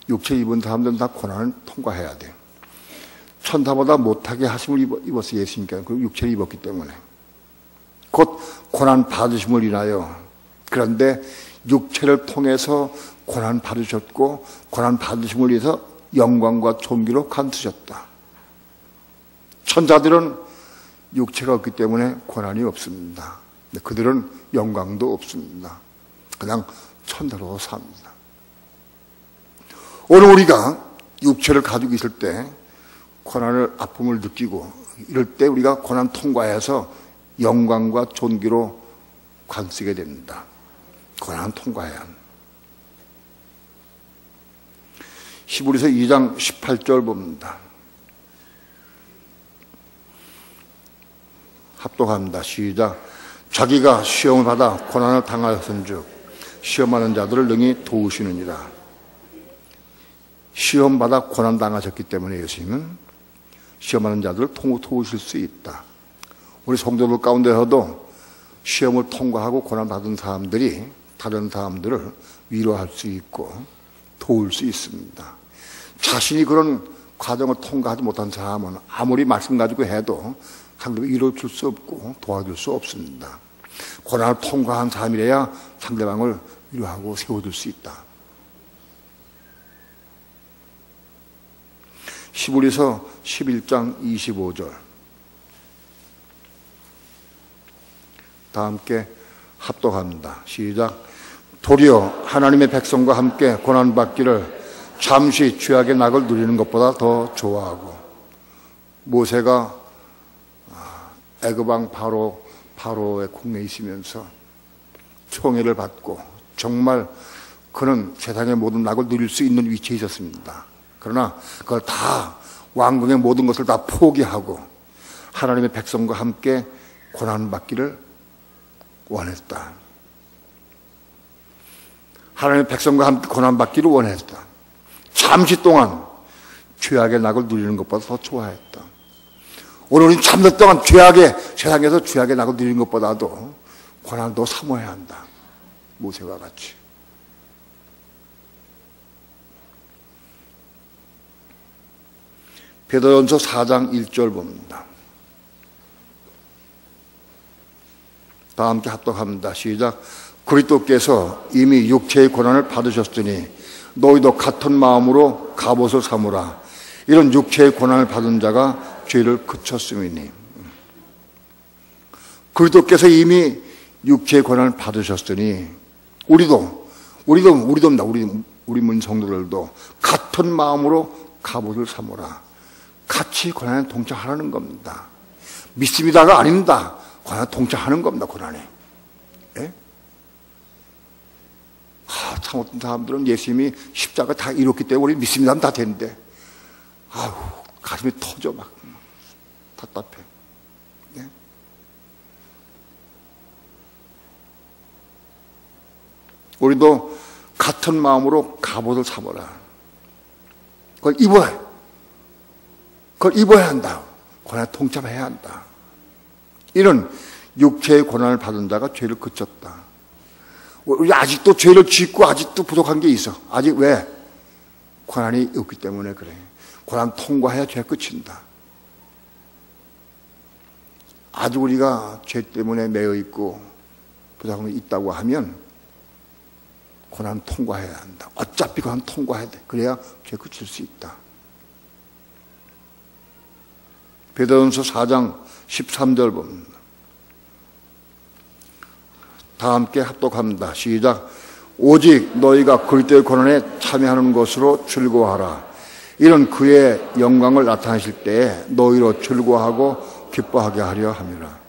Speaker 2: 육체 입은 사람들은 다 고난을 통과해야 돼요. 천사보다 못하게 하심을 입었어요. 예수님께서. 그 육체를 입었기 때문에. 곧 고난 받으심을 인하여. 그런데 육체를 통해서 고난 받으셨고, 고난 받으심을 위해서 영광과 존귀로 감추셨다. 천사들은 육체가 없기 때문에 고난이 없습니다. 그들은 영광도 없습니다. 그냥 천사로 삽니다. 오늘 우리가 육체를 가지고 있을 때 고난을, 아픔을 느끼고 이럴 때 우리가 고난 통과해서 영광과 존귀로 관쓰게 됩니다. 고난 통과해야 합니다. 히브리서 2장 18절 봅니다. 합독합니다. 시작. 자기가 시험을 받아 고난을 당하였은즉 시험하는 자들을 능히 도우시느니라. 시험받아 고난 당하셨기 때문에 예수님은 시험하는 자들을 도우실 수 있다. 우리 성도들 가운데서도 시험을 통과하고 고난 받은 사람들이 다른 사람들을 위로할 수 있고 도울 수 있습니다. 자신이 그런 과정을 통과하지 못한 사람은 아무리 말씀 가지고 해도 상대방이 위로를 줄 수 없고 도와줄 수 없습니다. 고난을 통과한 사람이래야 상대방을 위로하고 세워줄 수 있다. 히브리서 11장 25절 다 함께 합독합니다. 시작. 도리어 하나님의 백성과 함께 고난받기를 잠시 죄악의 낙을 누리는 것보다 더 좋아하고. 모세가 애굽왕 바로의 궁에 있으면서 총애를 받고 정말 그는 세상의 모든 낙을 누릴 수 있는 위치에 있었습니다. 그러나 그걸 다, 왕궁의 모든 것을 다 포기하고 하나님의 백성과 함께 고난받기를 원했다. 하나님의 백성과 함께 고난받기를 원했다. 잠시 동안 죄악의 낙을 누리는 것보다 더 좋아했다. 오늘 우리는 잠시 동안 세상에서 죄악의 낙을 누리는 것보다도 고난을 더 사모해야 한다. 모세와 같이. 베드로전서 4장 1절 봅니다. 다 함께 합독합니다. 시작. 그리스도께서 이미 육체의 고난을 받으셨으니 너희도 같은 마음으로 갑옷을 삼으라. 이런 육체의 고난을 받은 자가 죄를 그쳤음이니. 그리스도께서 이미 육체의 고난을 받으셨으니 우리도 우리 성도들도 같은 마음으로 갑옷을 삼으라. 같이 고난에 동참하라는 겁니다. 믿습니다가 아닙니다. 고난에 동참하는 겁니다. 고난에. 예? 참 어떤 사람들은 예수님이 십자가 다 이뤘기 때문에 우리 믿습니다 하면 다 되는데 가슴이 터져 막 답답해. 예? 우리도 같은 마음으로 갑옷을 사보라. 그걸 입어야, 그걸 입어야 한다. 고난에 동참해야 한다. 이런 육체의 고난을 받은 자가 죄를 그쳤다. 우리 아직도 죄를 짓고 아직도 부족한 게 있어. 아직 왜? 고난이 없기 때문에 그래. 고난 통과해야 죄가 끝인다. 아직 우리가 죄 때문에 매여 있고 부족한 게 있다고 하면 고난 통과해야 한다. 어차피 고난 통과해야 돼. 그래야 죄 끝일 수 있다. 베드로전서 4장 13절 봅니다. 다 함께 합독합니다. 시작. 오직 너희가 그리스도의 고난에 참여하는 것으로 즐거워하라. 이런 그의 영광을 나타내실 때에 너희로 즐거워하고 기뻐하게 하려 함이라.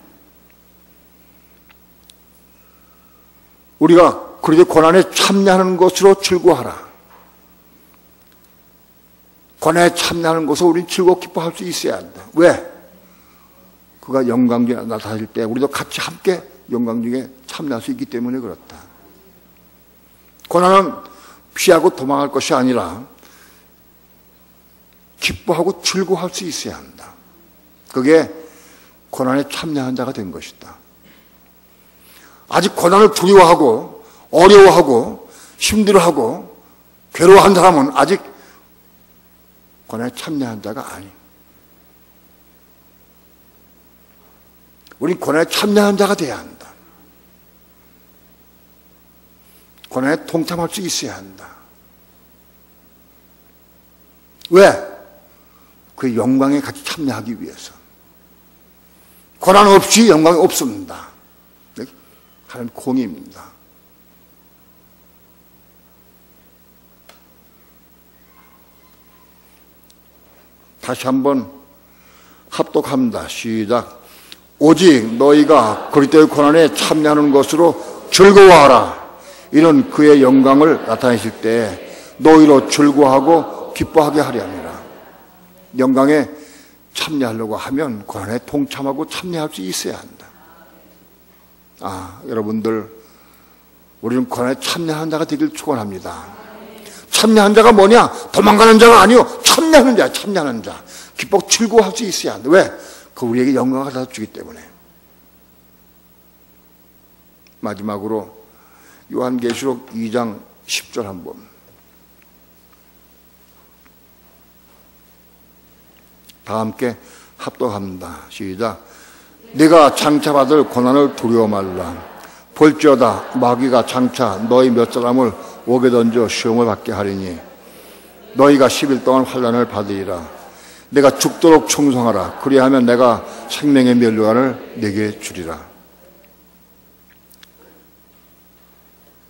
Speaker 2: 우리가 그리스도의 고난에 참여하는 것으로 즐거워하라. 고난에 참여하는 것으로 우리는 즐겁고 기뻐할 수 있어야 한다. 왜? 그가 영광 중에 나타나실 때 우리도 같이 함께 영광 중에 참여할 수 있기 때문에 그렇다. 고난은 피하고 도망할 것이 아니라 기뻐하고 즐거워할 수 있어야 한다. 그게 고난에 참여한 자가 된 것이다. 아직 고난을 두려워하고 어려워하고 힘들어하고 괴로워한 사람은 아직 고난에 참여한 자가 아니에요. 우린 고난에 참여한 자가 돼야 한다. 고난에 동참할 수 있어야 한다. 왜? 그 영광에 같이 참여하기 위해서. 고난 없이 영광이 없습니다. 하나님 공의입니다. 다시 한번 합독합니다. 시작. 오직 너희가 그리스도의 고난에 참여하는 것으로 즐거워하라. 이는 그의 영광을 나타내실 때 너희로 즐거워하고 기뻐하게 하려 함이라. 영광에 참여하려고 하면 고난에 동참하고 참여할 수 있어야 한다. 여러분들, 우리는 고난에 참여하는 자가 되길 축원합니다. 참여하는 자가 뭐냐? 도망가는 자가 아니요, 참여하는 자야. 참여하는 자. 기뻐 즐거워할 수 있어야 한다. 왜? 그 우리에게 영광을 다 주기 때문에. 마지막으로 요한계시록 2장 10절 한번. 다 함께 합독합니다. 시작. 네가 장차 받을 고난을 두려워 말라. 볼지어다 마귀가 장차 너희 몇 사람을 옥에 던져 시험을 받게 하리니 너희가 10일 동안 환난을 받으리라. 내가 죽도록 충성하라. 그리하면 내가 생명의 면류관을 네게 주리라.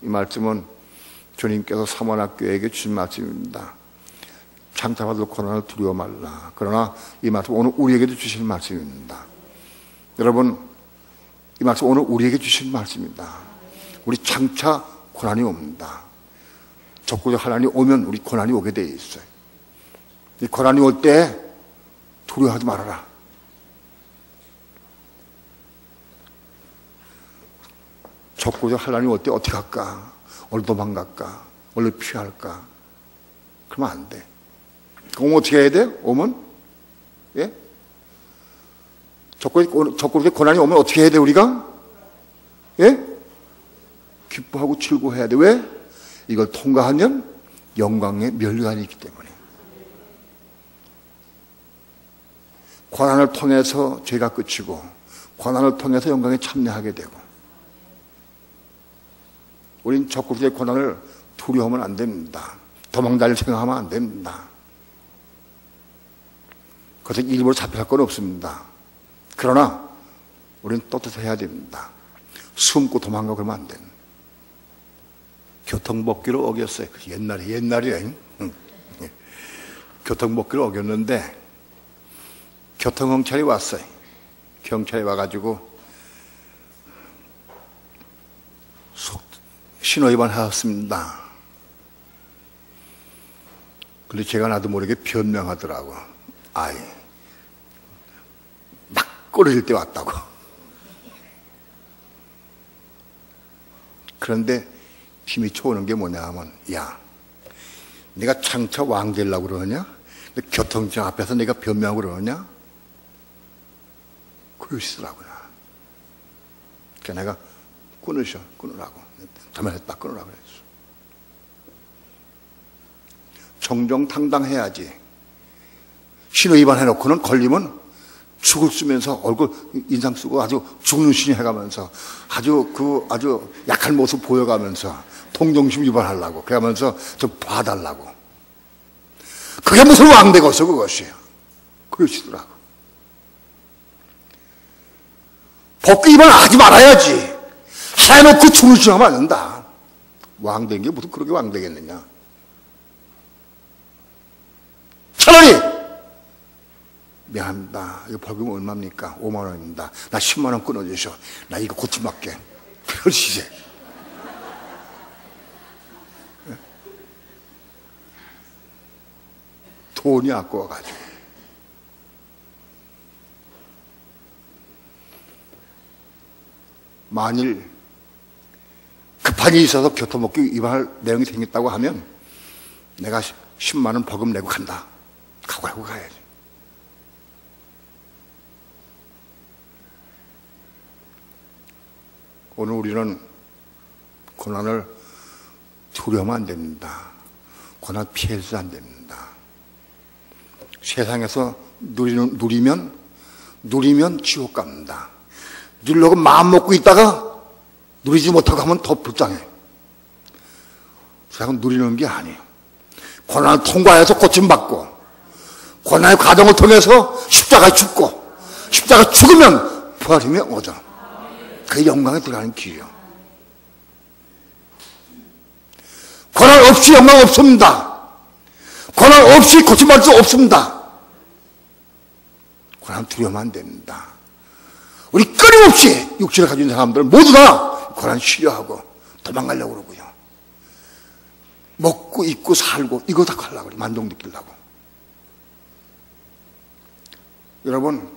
Speaker 2: 이 말씀은 주님께서 사모학교에게 주신 말씀입니다. 장차 받을 고난을 두려워 말라. 그러나 이 말씀 오늘 우리에게도 주신 말씀입니다. 여러분, 이 말씀 오늘 우리에게 주신 말씀입니다. 우리 장차 고난이 옵니다. 적구적 하나님이 오면 우리 고난이 오게 되어 있어요. 이 고난이 올 때 두려워하지 말아라. 적구적 하나님이 올 때 어떻게 할까? 어디로 도망갈까? 어디로 피할까? 그러면 안 돼. 그럼 어떻게 해야 돼? 오면? 예? 적구적 고난이 오면 어떻게 해야 돼, 우리가? 예? 기뻐하고 즐거워해야 돼. 왜? 이걸 통과하면 영광의 면류관이 있기 때문에. 고난을 통해서 죄가 끝이고 고난을 통해서 영광에 참여하게 되고. 우린 적극적인 고난을 두려워하면 안 됩니다. 도망다닐 생각하면 안 됩니다. 그것은 일부러 잡혀갈 건 없습니다. 그러나 우리는 떳떳해야 됩니다. 숨고 도망가고 그러면 안 됩니다. 교통법규를 어겼어요. 옛날이에요. 교통법규를 어겼는데 교통경찰이 왔어요. 경찰이 와가지고 신호위반 하였습니다. 근데 제가 나도 모르게 변명하더라고. 막 끌어질 때 왔다고. 그런데 힘이 쳐오는 게 뭐냐 하면, 야, 내가 장차 왕 되려고 그러냐? 교통청 앞에서 내가 변명하고 그러냐? 그러시더라고요. 그러니까 내가 끊으라고. 잘못했다, 끊으라고 그랬어. 정정당당해야지. 신호 위반해놓고는 걸리면 죽을 쓰면서 얼굴 인상 쓰고 아주 죽는 신이 해가면서 아주 약한 모습 보여가면서 동정심 위반하려고 그러면서 좀 봐달라고. 그게 무슨 왕되겠어 그것이. 그러시더라고. 법규 위반하지 말아야지. 해놓고 죽는 신이 하면 안 된다. 왕된 게 무슨 그렇게 왕되겠느냐. 차라리 미안합니다. 이거 벌금 얼마입니까? 5만 원입니다. 나 10만 원 끊어주셔. 나 이거 고침받게. 그러시지. 돈이 아까워가지고. 만일 급한 일이 있어서 교통법규 위반할 내용이 생겼다고 하면 내가 10만 원 벌금 내고 간다. 각오하고 가야지. 오늘 우리는 고난을 두려우면 안 됩니다. 고난 피해서도 안 됩니다. 세상에서 누리면 지옥 갑니다. 누리려고 마음 먹고 있다가 누리지 못하고 하면 더 불쌍해. 세상은 누리는 게 아니에요. 고난을 통과해서 고침받고 고난의 과정을 통해서 십자가에 죽고 십자가 죽으면 부활임이 오죠. 그 영광에 들어가는 길이요. 고난 없이 영광 없습니다. 고난 없이 고침받을 수 없습니다. 고난 두려우면 안 됩니다. 우리 끊임없이 육신을 가진 사람들 모두 다 고난 싫어하고 도망가려고 그러고요. 먹고 입고 살고 이거 다 하려고 그래요. 만족 느끼려고. 여러분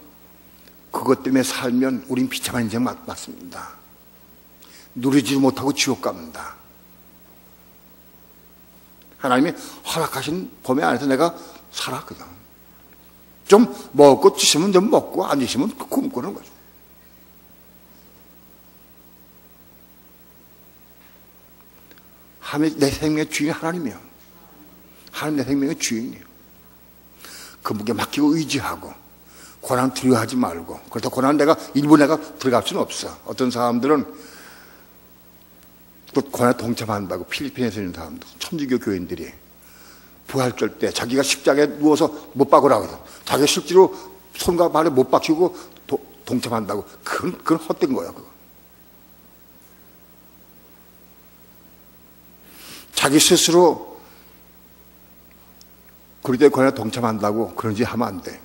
Speaker 2: 그것 때문에 살면 우린 비참한 인생 맞습니다. 누리지 못하고 지옥 갑니다. 하나님이 허락하신 범위 안에서 내가 살았거든. 좀 먹고 드시면 좀 먹고 안 드시면 굶고는 거죠. 하나님 내 생명의 주인이 하나님이요. 하나님 내 생명의 주인이요. 그분께 맡기고 의지하고 고난 두려워하지 말고. 그렇다고 고난 일부 내가 들어갈 수는 없어. 어떤 사람들은 또 고난에 동참한다고 필리핀에서 있는 사람들, 천주교 교인들이 부활절 때 자기가 십자가에 누워서 못 박으라고 해서 자기가 실제로 손과 발에 못 박히고 동참한다고. 그건 헛된 거야, 그거. 자기 스스로 그럴 때 고난에 동참한다고 그런 짓 하면 안 돼.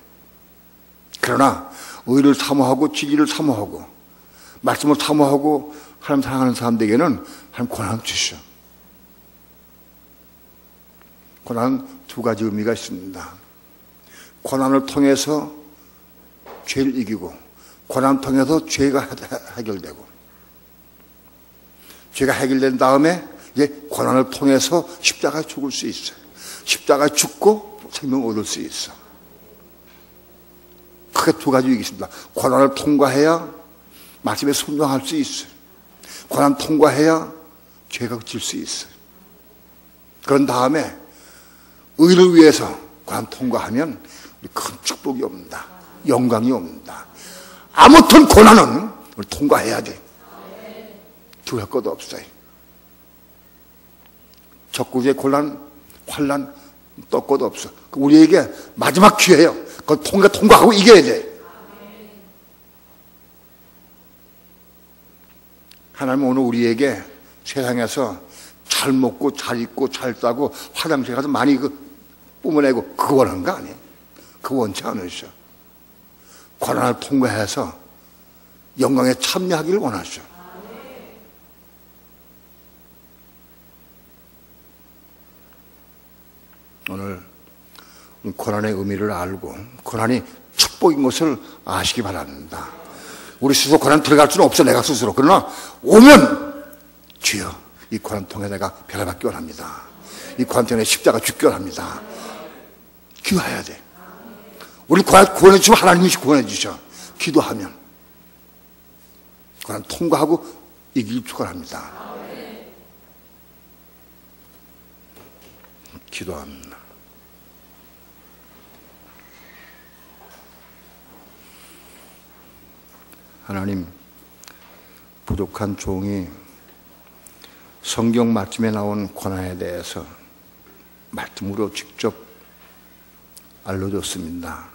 Speaker 2: 그러나 의를 사모하고 진리를 사모하고 말씀을 사모하고 하나님 사랑하는 사람들에게는 하나님 고난을 주시오. 고난은 두 가지 의미가 있습니다. 고난을 통해서 죄를 이기고 고난을 통해서 죄가 해결되고 죄가 해결된 다음에 이제 고난을 통해서 십자가에 죽을 수 있어요. 십자가에 죽고 생명을 얻을 수 있어. 크게 두 가지 있습니다. 고난을 통과해야 말씀에 순종할 수 있어요. 고난 통과해야 죄가 그칠 수 있어요. 그런 다음에 의를 위해서 고난 통과하면 큰 축복이 옵니다. 영광이 옵니다. 아무튼 고난은 우리 통과해야 돼. 두려울 것도 없어요. 적국의 곤란, 환란, 떨 것도 없어. 우리에게 마지막 기회예요. 그걸 통과하고 이겨야 돼. 하나님은 오늘 우리에게 세상에서 잘 먹고 잘 입고 잘 싸고 화장실 가서 많이 뿜어내고 그거 원하는 거 아니에요. 그거 원치 않으셔. 고난을 통과해서 영광에 참여하기를 원하셔. 오늘 고난의 의미를 알고 고난이 축복인 것을 아시기 바랍니다. 우리 스스로 고난 들어갈 수는 없어, 내가 스스로. 그러나 오면 주여 이 고난 통해 내가 변화 받기 원합니다. 이 고난 통해 십자가 죽기 원합니다. 기도해야 돼. 우리 구원해 주시면 하나님이 구원해 주셔. 기도하면 고난 통과하고 이길 축원합니다. 기도합니다. 하나님, 부족한 종이 성경 말씀에 나온 고난에 대해서 말씀으로 직접 알려줬습니다.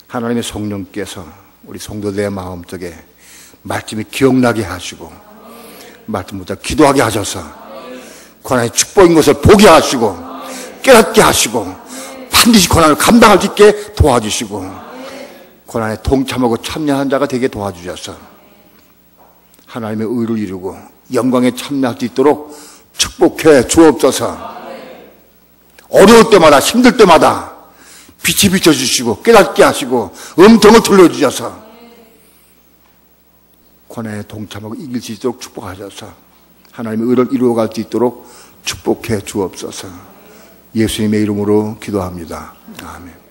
Speaker 2: 하나님의 성령께서 우리 성도들의 마음속에 말씀이 기억나게 하시고 말씀보다 기도하게 하셔서 고난의 축복인 것을 보게 하시고 깨닫게 하시고 반드시 고난을 감당할 수 있게 도와주시고 고난에 동참하고 참여한 자가 되게 도와주셔서 하나님의 의를 이루고 영광에 참여할 수 있도록 축복해 주옵소서. 어려울 때마다 힘들 때마다 빛이 비춰주시고 깨닫게 하시고 음성을 들려주셔서 고난에 동참하고 이길 수 있도록 축복하셔서 하나님의 의를 이루어갈 수 있도록 축복해 주옵소서. 예수님의 이름으로 기도합니다. 아멘.